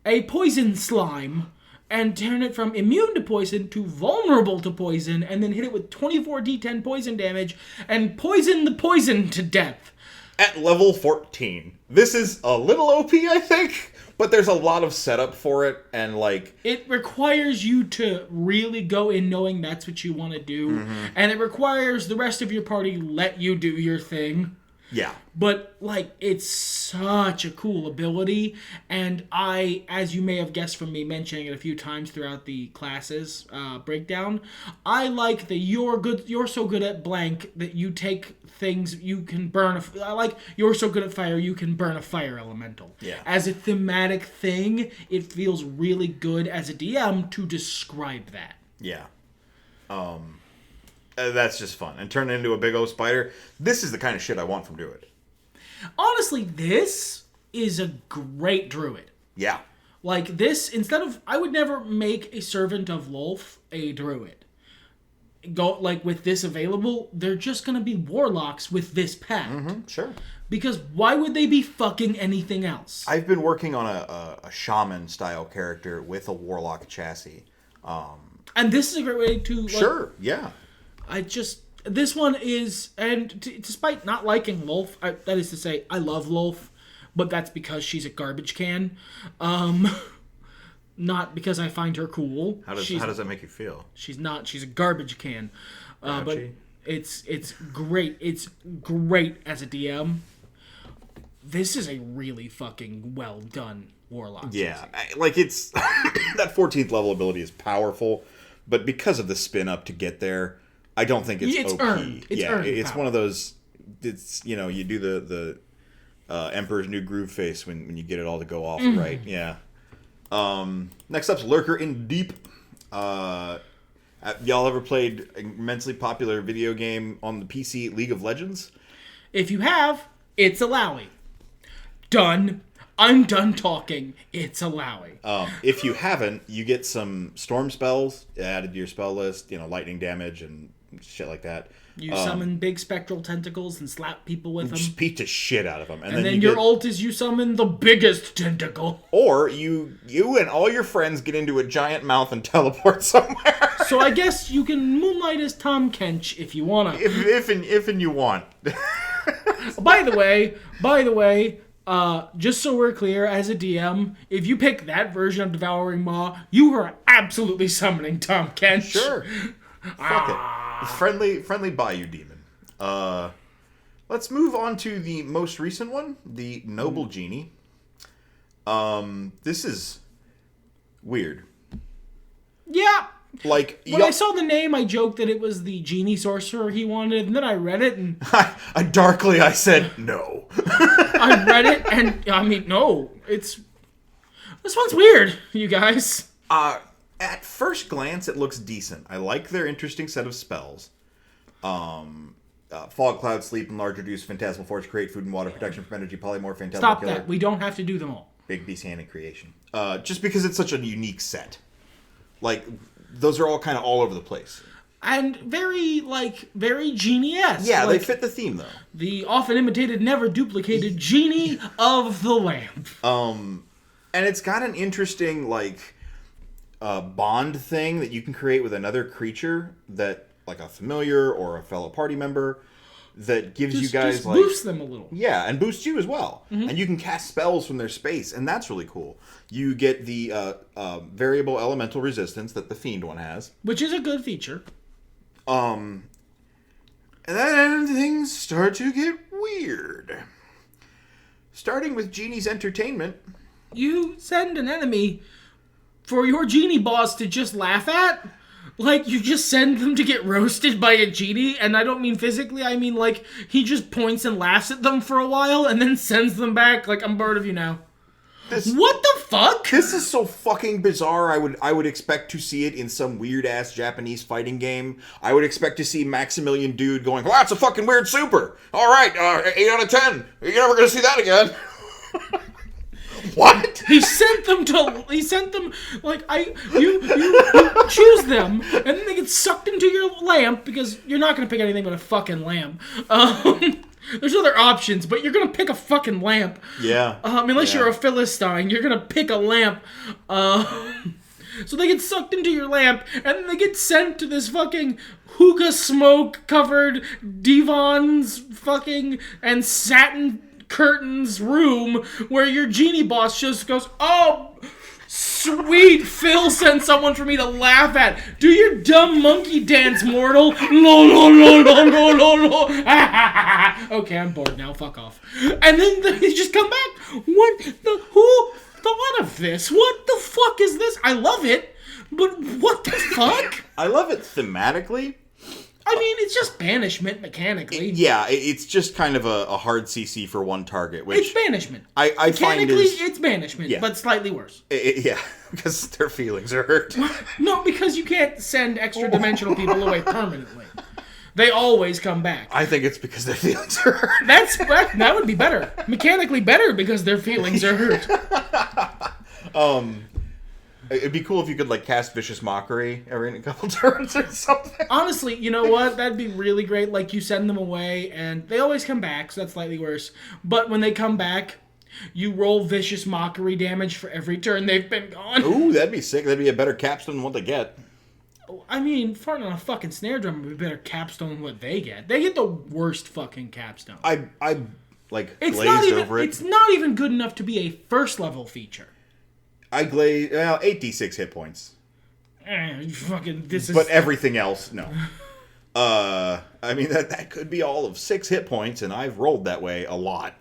a poison slime, and turn it from immune to poison to vulnerable to poison, and then hit it with 24d10 poison damage, and poison the poison to death. At level 14. This is a little OP, I think. But there's a lot of setup for it, and like... It requires you to really go in knowing that's what you want to do, and it requires the rest of your party let you do your thing. Yeah. But, like, it's such a cool ability, and I, as you may have guessed from me mentioning it a few times throughout the classes breakdown, I like that you're so good at blank that you take things you can burn. I like you're so good at fire you can burn a fire elemental. Yeah. As a thematic thing, it feels really good as a DM to describe that. Yeah. That's just fun. And turn it into a big old spider. This is the kind of shit I want from Druid. Honestly, this is a great Druid. Yeah. Like this, I would never make a servant of Lulth a Druid. With this available, they're just going to be Warlocks with this pact. Mm-hmm, sure. Because why would they be fucking anything else? I've been working on a shaman-style character with a Warlock chassis. And this is a great way to... Sure, yeah. This one is... And despite not liking Lulth, that is to say, I love Lulth, but that's because she's a garbage can. Not because I find her cool. How does that make you feel? She's not. She's a garbage can. But It's great. It's great as a DM. This is a really fucking well done Warlock. Yeah, like it's that 14th level ability is powerful, but because of the spin up to get there, I don't think it's OP. Earned. It's one of those. It's you do the Emperor's New Groove face when you get it all to go off right. Yeah. Next up's Lurker in Deep. Y'all ever played an immensely popular video game on the PC, League of Legends? If you have, it's allowing. Done. I'm done talking. It's allowing. If you haven't, you get some storm spells added to your spell list. Lightning damage and shit like that. You summon big spectral tentacles and slap people with them. Just beat the shit out of them. And then your ult is you summon the biggest tentacle. Or you and all your friends get into a giant mouth and teleport somewhere. So I guess you can moonlight as Tom Kench if you wanna. If and you want. By the way, just so we're clear, as a DM, if you pick that version of Devouring Maw, you are absolutely summoning Tom Kench. Sure. Fuck it. Friendly Bayou Demon. Let's move on to the most recent one, the Noble Genie. This is weird. Yeah. Like when I saw the name, I joked that it was the genie sorcerer he wanted, and then I read it, and I said no. I read it, and I mean, no, this one's weird, you guys. At first glance, it looks decent. I like their interesting set of spells. Fog, Cloud, Sleep, Enlarge, Reduce, Phantasmal Force, Create, Food and Water, Protection from Energy, Polymorph, Phantasmal Stop Killer. that. We don't have to do them all. Big Beast Hand and Creation. Just because it's such a unique set. Like, those are all kind of all over the place. And very genie-esque. Yeah, they fit the theme, though. The often imitated, never duplicated genie of the lamp. And it's got an interesting, bond thing that you can create with another creature that, like a familiar or a fellow party member, that gives you guys, boosts them a little. Yeah, and boosts you as well. Mm-hmm. And you can cast spells from their space, and that's really cool. You get the variable elemental resistance that the Fiend one has. Which is a good feature. And then things start to get weird. Starting with Genie's Entertainment. You send an enemy for your genie boss to just laugh at? Like, you just send them to get roasted by a genie, and I don't mean physically, I mean, he just points and laughs at them for a while, and then sends them back, I'm bored of you now. What the fuck? This is so fucking bizarre. I would expect to see it in some weird-ass Japanese fighting game. I would expect to see Maximilian Dude going, well, that's a fucking weird super. All right, 8 out of 10. You're never going to see that again. What? He sent them, you choose them, and then they get sucked into your lamp, because you're not going to pick anything but a fucking lamp. There's other options, but you're going to pick a fucking lamp. Yeah. Unless you're a Philistine, you're going to pick a lamp. So they get sucked into your lamp, and then they get sent to this fucking hookah smoke-covered divans fucking and satin curtains room where your genie boss just goes, oh, sweet, Phil sent someone for me to laugh at. Do your dumb monkey dance, mortal. No. Okay, I'm bored now. Fuck off. And then they just come back. Who thought of this? What the fuck is this? I love it, but what the fuck? I love it thematically. I mean, it's just banishment mechanically. It's just kind of a hard CC for one target. Which it's banishment. I find it's banishment, but slightly worse. Because their feelings are hurt. No, because you can't send extra dimensional people away permanently. They always come back. I think it's because their feelings are hurt. That would be better. Mechanically better because their feelings are hurt. It'd be cool if you could cast Vicious Mockery every couple turns or something. Honestly, you know what? That'd be really great. You send them away, and they always come back, so that's slightly worse. But when they come back, you roll Vicious Mockery damage for every turn they've been gone. Ooh, that'd be sick. That'd be a better capstone than what they get. I mean, farting on a fucking snare drum would be better capstone than what they get. They get the worst fucking capstone. I glazed over it. It's not even good enough to be a first level feature. I glazed 8d6 hit points. But everything else, no. I mean, that could be all of 6 hit points, and I've rolled that way a lot.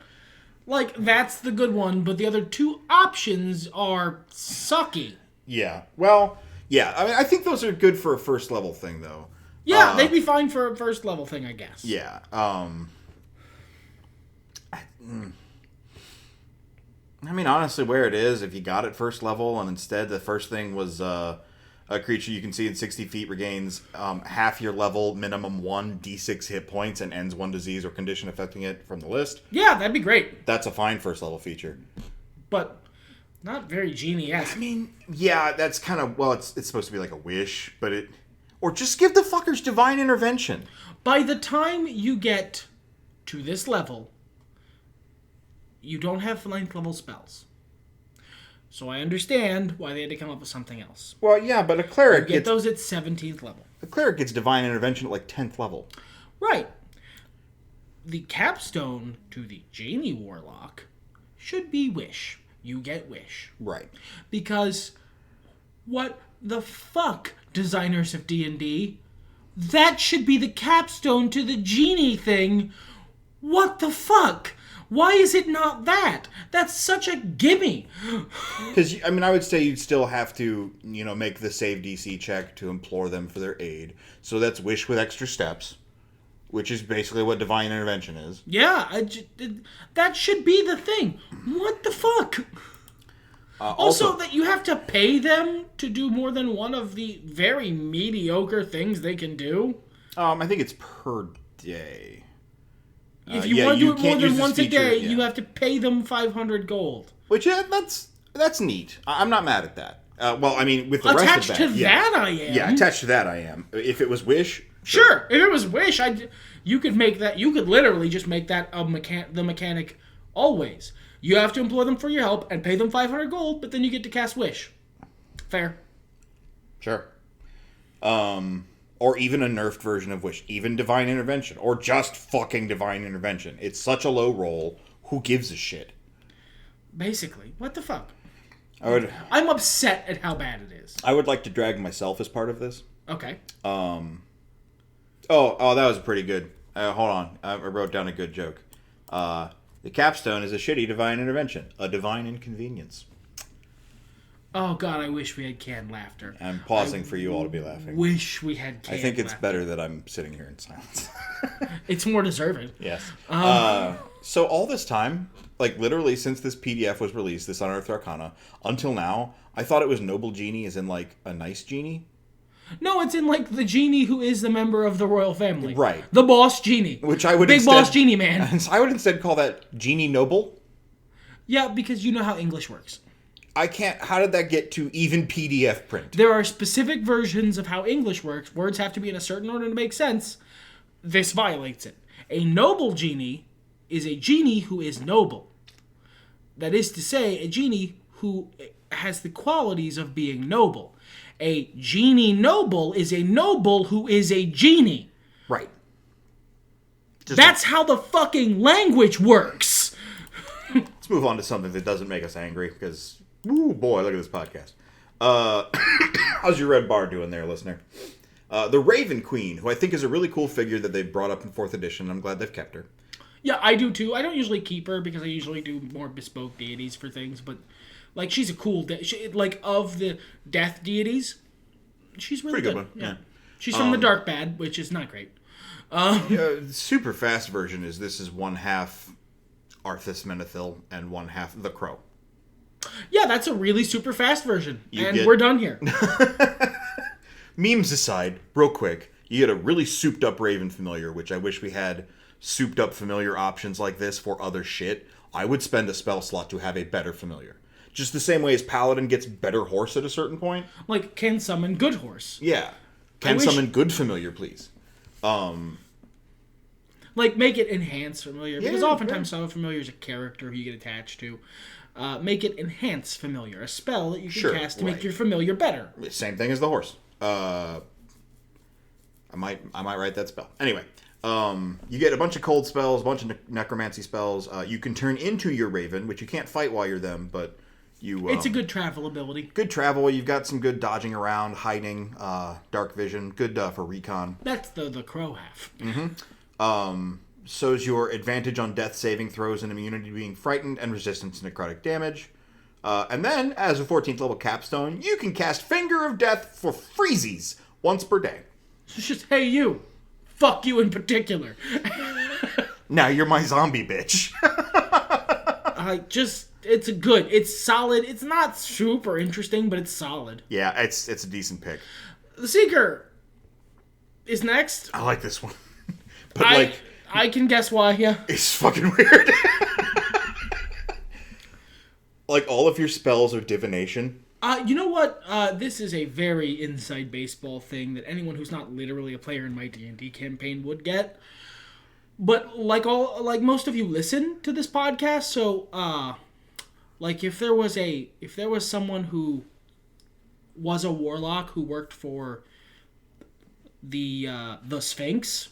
Like, that's the good one, but the other 2 options are sucky. Yeah. Well, yeah. I mean, I think those are good for a first level thing, though. Yeah, they'd be fine for a first level thing, I guess. Yeah. I mean, honestly, where it is, if you got it first level, and instead the first thing was a creature you can see in 60 feet regains half your level, minimum 1 d6 hit points, and ends 1 disease or condition affecting it from the list. Yeah, that'd be great. That's a fine first level feature. But not very genie-esque. I mean, yeah, that's kind of, well, it's supposed to be like a wish, but it... Or just give the fuckers divine intervention. By the time you get to this level, you don't have 9th level spells. So I understand why they had to come up with something else. Well, yeah, but a cleric get those at 17th level. A cleric gets divine intervention at like 10th level. Right. The capstone to the genie warlock should be wish. You get wish. Right. Because what the fuck, designers of D&D? That should be the capstone to the genie thing. What the fuck? Why is it not that? That's such a gimme. Because, I mean, I would say you'd still have to, make the save DC check to implore them for their aid. So that's wish with extra steps, which is basically what divine intervention is. Yeah, that should be the thing. What the fuck? Also, that you have to pay them to do more than one of the very mediocre things they can do? I think it's per day. If you want to do it more than once a day, you have to pay them 500 gold. Which, that's neat. I'm not mad at that. Well, I mean, with the rest of that... Attached to that, I am. Yeah, attached to that, I am. If it was wish... Sure. If it was wish, you could make that... You could literally just make that the mechanic always. You have to implore them for your help and pay them 500 gold, but then you get to cast wish. Fair. Sure. Or even a nerfed version of wish. Even divine intervention. Or just fucking divine intervention. It's such a low roll. Who gives a shit? Basically. What the fuck? I'm upset at how bad it is. I would like to drag myself as part of this. Okay. Oh, that was pretty good. Hold on. I wrote down a good joke. The capstone is a shitty divine intervention. A divine inconvenience. Oh, God, I wish we had canned laughter. I'm pausing for you all to be laughing. Wish we had canned laughter. I think it's better that I'm sitting here in silence. It's more deserving. Yes. So all this time, like literally since this PDF was released, this Unearthed Arcana, until now, I thought it was Noble Genie as in like a nice genie. No, it's in like the genie who is the member of the royal family. Right. The boss genie. Which I would Big boss genie man. I would instead call that Genie Noble. Yeah, because you know how English works. I can't... How did that get to even PDF print? There are specific versions of how English works. Words have to be in a certain order to make sense. This violates it. A noble genie is a genie who is noble. That is to say, a genie who has the qualities of being noble. A genie noble is a noble who is a genie. Right. That's how the fucking language works. Let's move on to something that doesn't make us angry, because... Ooh, boy, look at this podcast. How's your Red Bar doing there, listener? The Raven Queen, who I think is a really cool figure that they brought up in 4th edition. I'm glad they've kept her. Yeah, I do too. I don't usually keep her because I usually do more bespoke deities for things, but like she's a cool like of the death deities, she's really pretty good. One. Yeah. She's from the Dark Bad, which is not great. The super fast version is this is 1/2 Arthas Menethil and 1/2 the Crow. Yeah, that's a really super fast version. We're done here. Memes aside, real quick, you get a really souped up Raven familiar, which I wish we had souped up familiar options like this for other shit. I would spend a spell slot to have a better familiar. Just the same way as Paladin gets better horse at a certain point. Like, can summon good horse. Yeah. Summon good familiar, please. Like, make it enhance familiar. Because oftentimes summon familiar is a character who you get attached to. Make it enhance familiar. A spell that you can cast to make your familiar better. Same thing as the horse. I might write that spell. Anyway. You get a bunch of cold spells, a bunch of necromancy spells. You can turn into your raven, which you can't fight while you're them, but It's a good travel ability. Good travel. You've got some good dodging around, hiding, dark vision. Good for recon. That's the crow half. So's your advantage on death saving throws and immunity to being frightened and resistance to necrotic damage. And then, as a 14th level capstone, you can cast Finger of Death for freezies once per day. It's just, hey, you. Fuck you in particular. Now you're my zombie bitch. It's solid. It's not super interesting, but it's solid. Yeah, it's a decent pick. The Seeker is next. I like this one. But I can guess why, yeah. It's fucking weird. Like, all of your spells are divination. You know what? This is a very inside baseball thing that anyone who's not literally a player in my D&D campaign would get. But like most of you listen to this podcast, so if there was someone who was a warlock who worked for the Sphinx,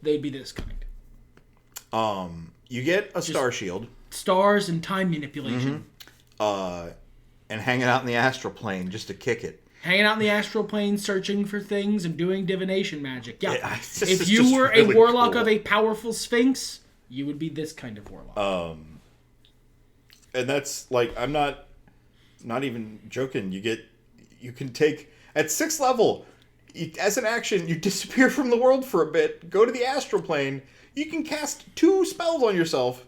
they'd be this kind. You get a star shield, stars and time manipulation. And hanging out in the Astral Plane just to kick it. Hanging out in the Astral Plane, searching for things and doing divination magic. Yeah. If you were really a warlock cool. of a powerful Sphinx, you would be this kind of warlock. And that's, like, I'm not even joking. You can take, at 6th level, as an action, you disappear from the world for a bit, go to the Astral Plane, you can cast 2 spells on yourself.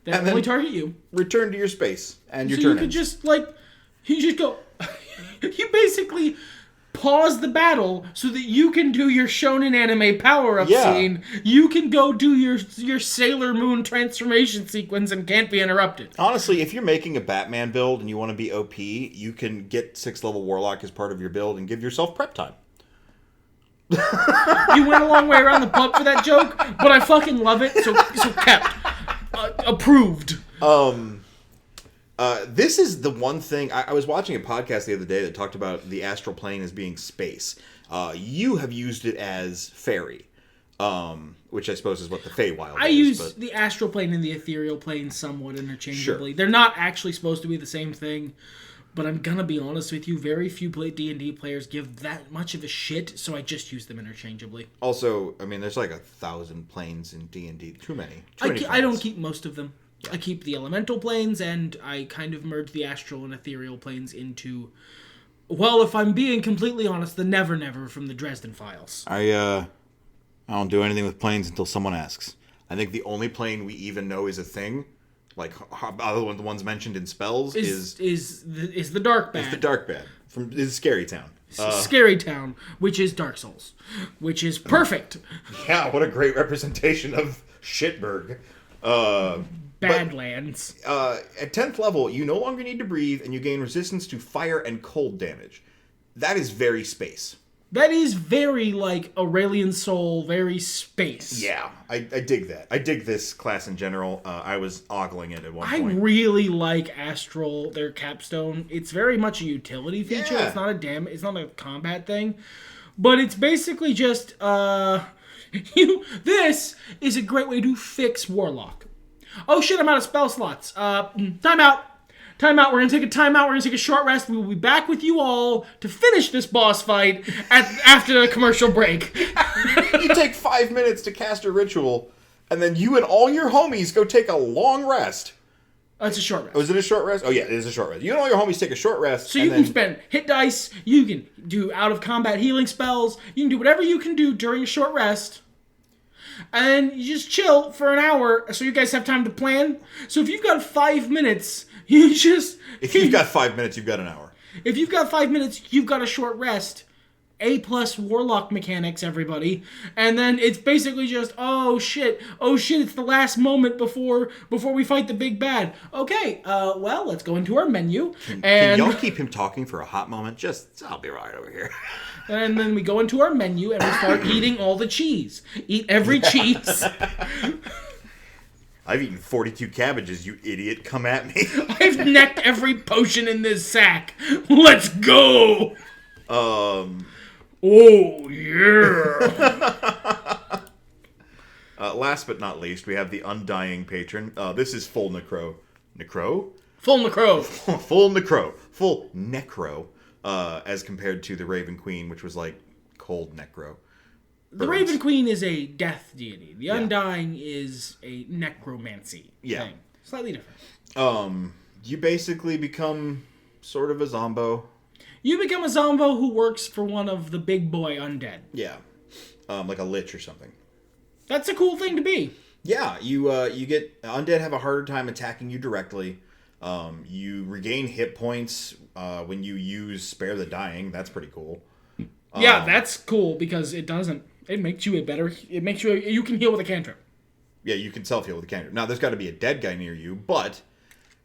That only target you. Return to your space, and your so turn you could just, you just go, you basically pause the battle so that you can do your shonen anime power-up scene. You can go do your Sailor Moon transformation sequence and can't be interrupted. Honestly, if you're making a Batman build and you want to be OP, you can get 6th level Warlock as part of your build and give yourself prep time. You went a long way around the pub for that joke, but I fucking love it, so kept. Approved. This is the one thing... I was watching a podcast the other day that talked about the Astral Plane as being space. You have used it as fairy, which I suppose is what the Feywild is. I use the Astral Plane and the Ethereal Plane somewhat interchangeably. Sure. They're not actually supposed to be the same thing, but I'm gonna be honest with you, very few D&D players give that much of a shit, so I just use them interchangeably. Also, I mean, there's like 1,000 planes in D&D. Too many. I don't keep most of them. Yeah. I keep the elemental planes, and I kind of merge the astral and ethereal planes into, well, if I'm being completely honest, the Never from the Dresden Files. I don't do anything with planes until someone asks. I think the only plane we even know is a thing, like other than the ones mentioned in spells, is the Dark Bad. It's the Dark Bad is Scary Town. Scary Town, which is Dark Souls, which is perfect. Yeah, what a great representation of Shitburg. Badlands. At 10th level, you no longer need to breathe, and you gain resistance to fire and cold damage. That is very space. That is very, Aurelian Soul, very space. Yeah, I dig that. I dig this class in general. I was ogling it at one point. I really like Astral, their Capstone. It's very much a utility feature. Yeah. It's not a combat thing. But it's basically just, this is a great way to fix Warlock. Oh shit, I'm out of spell slots. Time out. We're going to take a timeout. We're going to take a short rest. We will be back with you all to finish this boss fight after the commercial break. You take 5 minutes to cast a ritual, and then you and all your homies go take a long rest. It's a short rest. Oh, is it a short rest? Oh, yeah, it is a short rest. You and all your homies take a short rest. So you can spend hit dice. You can do out-of-combat healing spells. You can do whatever you can do during a short rest. And you just chill for an hour so you guys have time to plan. So if you've got 5 minutes... If you've got 5 minutes, you've got an hour. If you've got 5 minutes, you've got a short rest. A+ Warlock mechanics, everybody. And then it's basically just, oh shit, it's the last moment before we fight the big bad. Okay, well, let's go into our menu. Can y'all keep him talking for a hot moment? I'll be right over here. And then we go into our menu and we start eating all the cheese. Eat every cheese. I've eaten 42 cabbages, you idiot. Come at me. I've necked every potion in this sack. Let's go. Oh, yeah. Last but not least, we have the Undying Patron. This is full Necro. Full necro. Full necro, as compared to the Raven Queen, which was like cold necro. The Raven Queen is a death deity. The Undying is a necromancy thing. Slightly different. You basically become sort of a zombo. You become a zombo who works for one of the big boy undead. Yeah. Like a lich or something. That's a cool thing to be. Yeah, you get... Undead have a harder time attacking you directly. You regain hit points when you use Spare the Dying. That's pretty cool. Yeah, that's cool because it doesn't... It makes you a better... It makes you... You can heal with a cantrip. Yeah, you can self-heal with a cantrip. Now, there's got to be a dead guy near you, but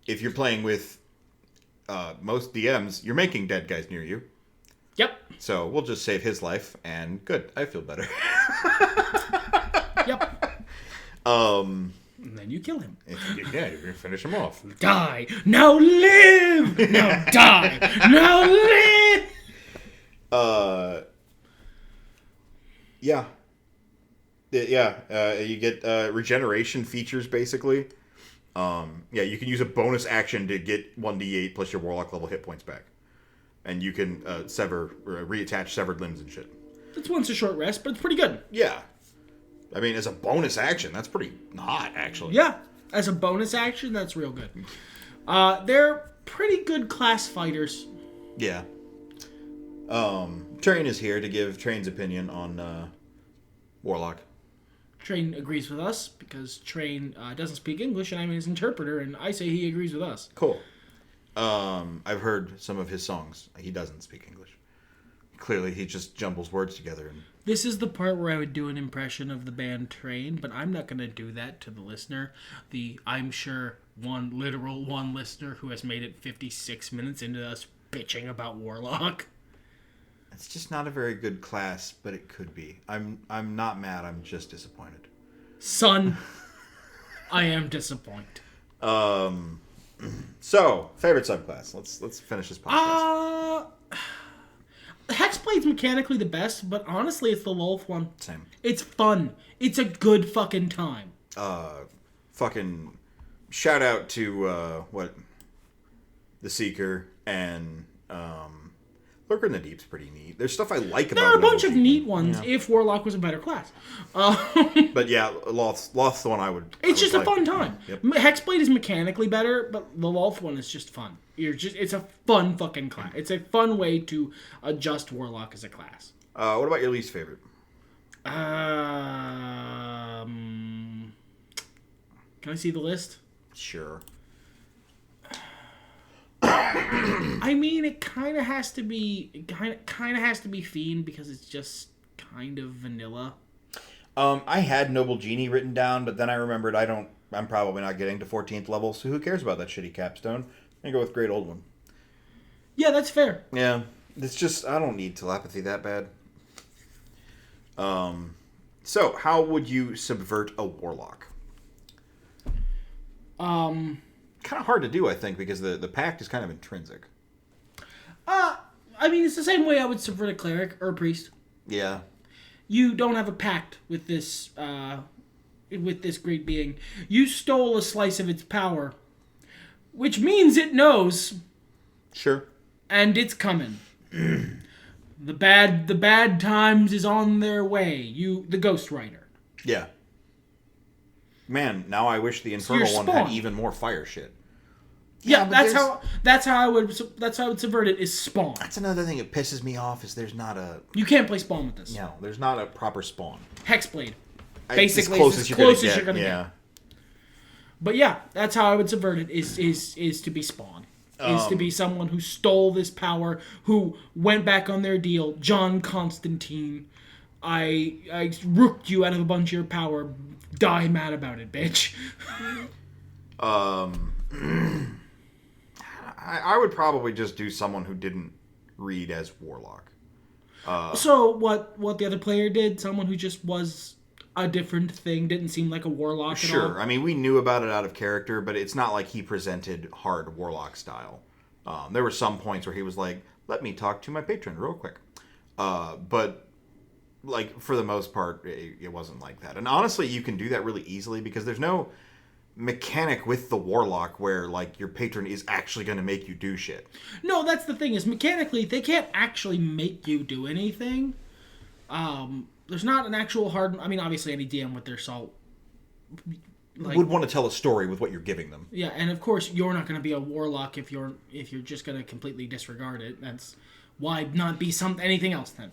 if you're playing with most DMs, you're making dead guys near you. Yep. So we'll just save his life, and good. I feel better. Yep. And then you kill him. Yeah, you're gonna finish him off. Die. Now live. Now die. Now live. Yeah. You get regeneration features, basically. Yeah, you can use a bonus action to get 1d8 plus your warlock level hit points back. And you can reattach severed limbs and shit. It's once a short rest, but it's pretty good. Yeah. I mean, as a bonus action, that's pretty hot, actually. Yeah. As a bonus action, that's real good. They're pretty good class fighters. Yeah. Train is here to give Train's opinion on Warlock. Train agrees with us because Train doesn't speak English and I'm his interpreter, and I say he agrees with us. Cool. I've heard some of his songs. He doesn't speak English. Clearly, he just jumbles words together. And... This is the part where I would do an impression of the band Train, but I'm not going to do that to the listener. I'm sure one listener who has made it 56 minutes into us bitching about Warlock. It's just not a very good class, but it could be. I'm not mad. I'm just disappointed. Son, I am disappointed. So, favorite subclass. Let's finish this podcast. Hexblade's mechanically the best, but honestly, it's the Lolth one. Same. It's fun. It's a good fucking time. Fucking shout out to the Seeker and Lurker in the Deep's pretty neat. There's stuff I like about it. There are a bunch of neat ones if Warlock was a better class. But yeah, Loth's the one I would. It's just a fun time. Yep. Hexblade is mechanically better, but the Lolth one is just fun. It's a fun fucking class. It's a fun way to adjust Warlock as a class. What about your least favorite? Can I see the list? Sure. I mean, it kind of has to be Fiend because it's just kind of vanilla. I had Noble Genie written down, but then I remembered I'm probably not getting to 14th level, so who cares about that shitty Capstone? I'm gonna go with Great Old One. Yeah, that's fair. Yeah, it's just I don't need telepathy that bad. So how would you subvert a warlock? Kind of hard to do, I think, because the pact is kind of intrinsic. I mean, it's the same way I would subvert a cleric or a priest. Yeah. You don't have a pact with this great being. You stole a slice of its power, which means it knows. Sure. And it's coming. The bad times is on their way. The Ghost Rider. Yeah. Man, now I wish the Infernal one had even more fire shit. Yeah, that's how I would subvert it. Is spawn. That's another thing that pisses me off. Is there's not a. You can't play spawn with this. No, there's not a proper spawn. Hexblade, basically, it's as close as you're gonna yeah. get. But yeah, that's how I would subvert it. Is to be spawn. Is to be someone who stole this power, who went back on their deal. John Constantine, I rooked you out of a bunch of your power. Die mad about it, bitch. I would probably just do someone who didn't read as Warlock. So what the other player did, someone who just was a different thing, didn't seem like a Warlock at all. Sure, I mean, we knew about it out of character, but it's not like he presented hard Warlock style. There were some points where he was like, let me talk to my patron real quick. But, like, for the most part, it wasn't like that. And honestly, you can do that really easily because there's no mechanic with the Warlock where, like, your patron is actually going to make you do shit. No, that's the thing, is mechanically, they can't actually make you do anything. There's not an actual hard... I mean, obviously, any DM with their salt... Like, would want to tell a story with what you're giving them. Yeah, and of course, you're not going to be a Warlock if you're just going to completely disregard it. That's... Why not be anything else, then?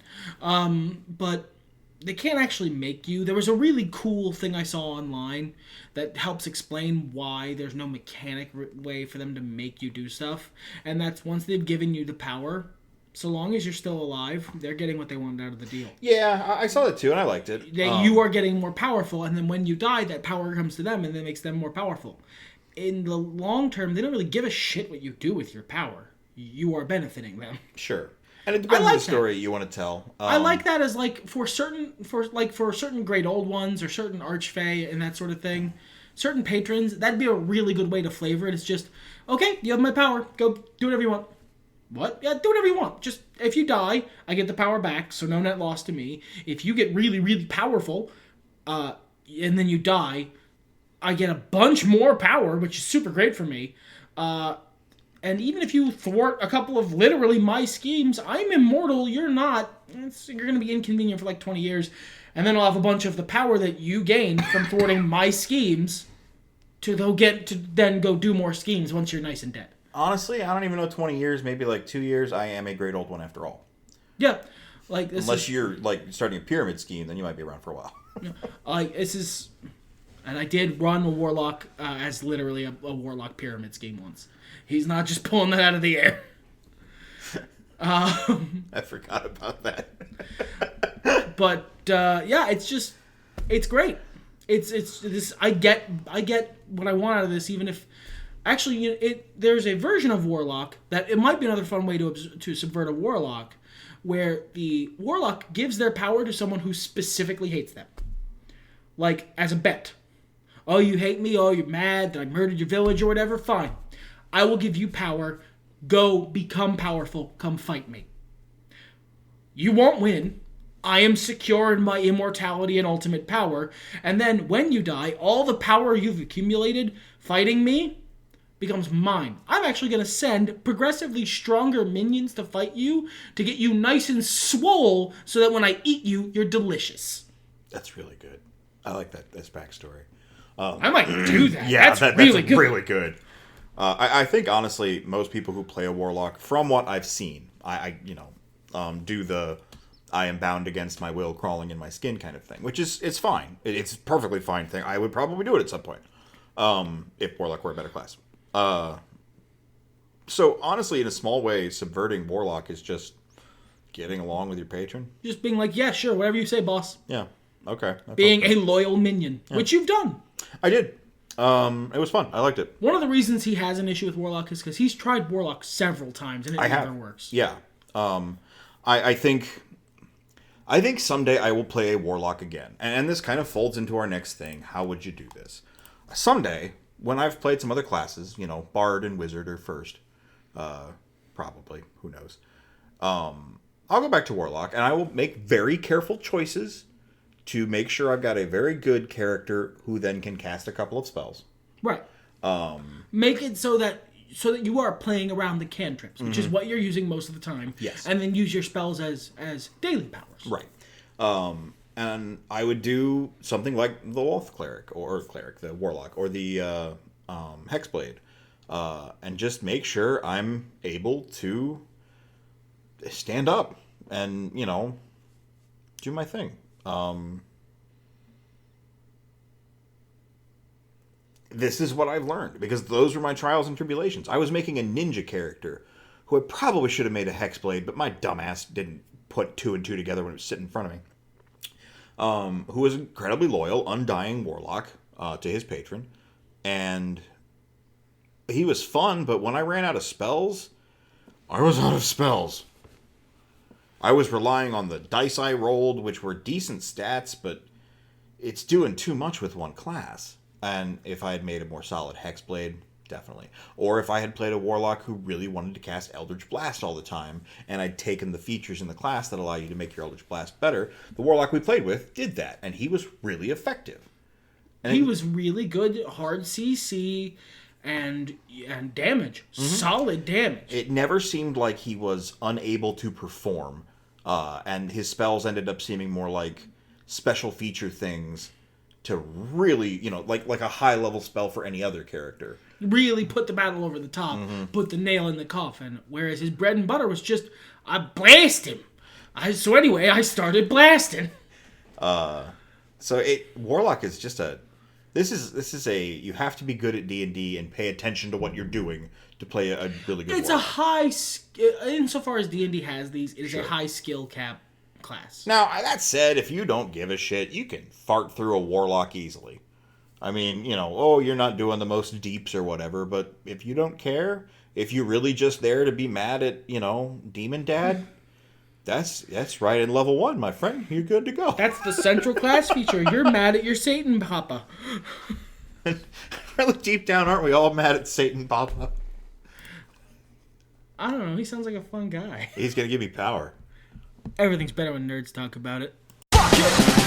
But... They can't actually make you. There was a really cool thing I saw online that helps explain why there's no mechanic way for them to make you do stuff. And that's once they've given you the power, so long as you're still alive, they're getting what they wanted out of the deal. Yeah, I saw that too, and I liked it. You are getting more powerful, and then when you die, that power comes to them, and that makes them more powerful. In the long term, they don't really give a shit what you do with your power. You are benefiting them. Sure. And it depends on the story you want to tell. I like that as like for certain great old ones or certain archfey and that sort of thing, certain patrons, that'd be a really good way to flavor it. It's just, okay, you have my power, go do whatever you want. What? Yeah, do whatever you want. Just if you die, I get the power back, so no net loss to me. If you get really, really powerful, and then you die, I get a bunch more power, which is super great for me. And even if you thwart a couple of literally my schemes, I'm immortal, you're not. You're going to be inconvenient for like 20 years. And then I'll have a bunch of the power that you gain from thwarting my schemes to then go do more schemes once you're nice and dead. Honestly, I don't even know 20 years, maybe like 2 years. I am a great old one after all. Yeah. Unless you're like starting a pyramid scheme, then you might be around for a while. And I did run a Warlock as literally a Warlock pyramid scheme once. He's not just pulling that out of the air. I forgot about that. But yeah, it's great. It's this. I get what I want out of this, even if actually there's a version of Warlock that it might be another fun way to subvert a Warlock, where the Warlock gives their power to someone who specifically hates them, like as a bet. Oh, you hate me? Oh, you're mad that I murdered your village or whatever? Fine. I will give you power. Go become powerful. Come fight me. You won't win. I am secure in my immortality and ultimate power. And then when you die, all the power you've accumulated fighting me becomes mine. I'm actually going to send progressively stronger minions to fight you to get you nice and swole so that when I eat you, you're delicious. That's really good. I like that as backstory. I might do that. Yeah, that's really good. Really good. I think honestly, most people who play a Warlock, from what I've seen, I do the I am bound against my will, crawling in my skin kind of thing, which it's fine. It's a perfectly fine thing. I would probably do it at some point, if Warlock were a better class. So honestly, in a small way, subverting Warlock is just getting along with your patron. Just being like, yeah, sure, whatever you say, boss. Yeah. Okay. Being a loyal minion, which you've done. I did. It was fun. I liked it. One of the reasons he has an issue with Warlock is because he's tried Warlock several times and it never works. Yeah. I think someday I will play a Warlock again. And this kind of folds into our next thing. How would you do this? Someday, when I've played some other classes, Bard and Wizard are first. Probably. Who knows? I'll go back to Warlock and I will make very careful choices to make sure I've got a very good character who then can cast a couple of spells. Right. Make it so that you are playing around the cantrips, which is what you're using most of the time. Yes. And then use your spells as daily powers. Right. And I would do something like the Wolf Cleric, the Warlock, or the Hexblade. And just make sure I'm able to stand up and, do my thing. This is what I've learned, because those were my trials and tribulations. I was making a ninja character who I probably should have made a Hexblade, but my dumbass didn't put 2 and 2 together when it was sitting in front of me. Who was incredibly loyal, undying Warlock to his patron. And he was fun, but when I ran out of spells, I was out of spells. I was relying on the dice I rolled, which were decent stats, but it's doing too much with one class. And if I had made a more solid Hexblade, definitely. Or if I had played a Warlock who really wanted to cast Eldritch Blast all the time, and I'd taken the features in the class that allow you to make your Eldritch Blast better, the Warlock we played with did that, and he was really effective. And he was really good, hard CC and damage. Solid damage. It never seemed like he was unable to perform. And his spells ended up seeming more like special feature things to really, like a high-level spell for any other character. Really put the battle over the top, put the nail in the coffin. Whereas his bread and butter was just, I blast him. So anyway, I started blasting. Warlock is just this is you have to be good at D&D and pay attention to what you're doing to play a really good It's Warlock. insofar as D&D has these, it is a high skill cap class. Now, that said, if you don't give a shit, you can fart through a Warlock easily. I mean, you're not doing the most deeps or whatever, but if you don't care, if you're really just there to be mad at, Demon Dad, that's right in level 1, my friend. You're good to go. That's the central class feature. You're mad at your Satan Papa. Really deep down, aren't we all mad at Satan Papa? I don't know. He sounds like a fun guy. He's going to give me power. Everything's better when nerds talk about it. Fuck it!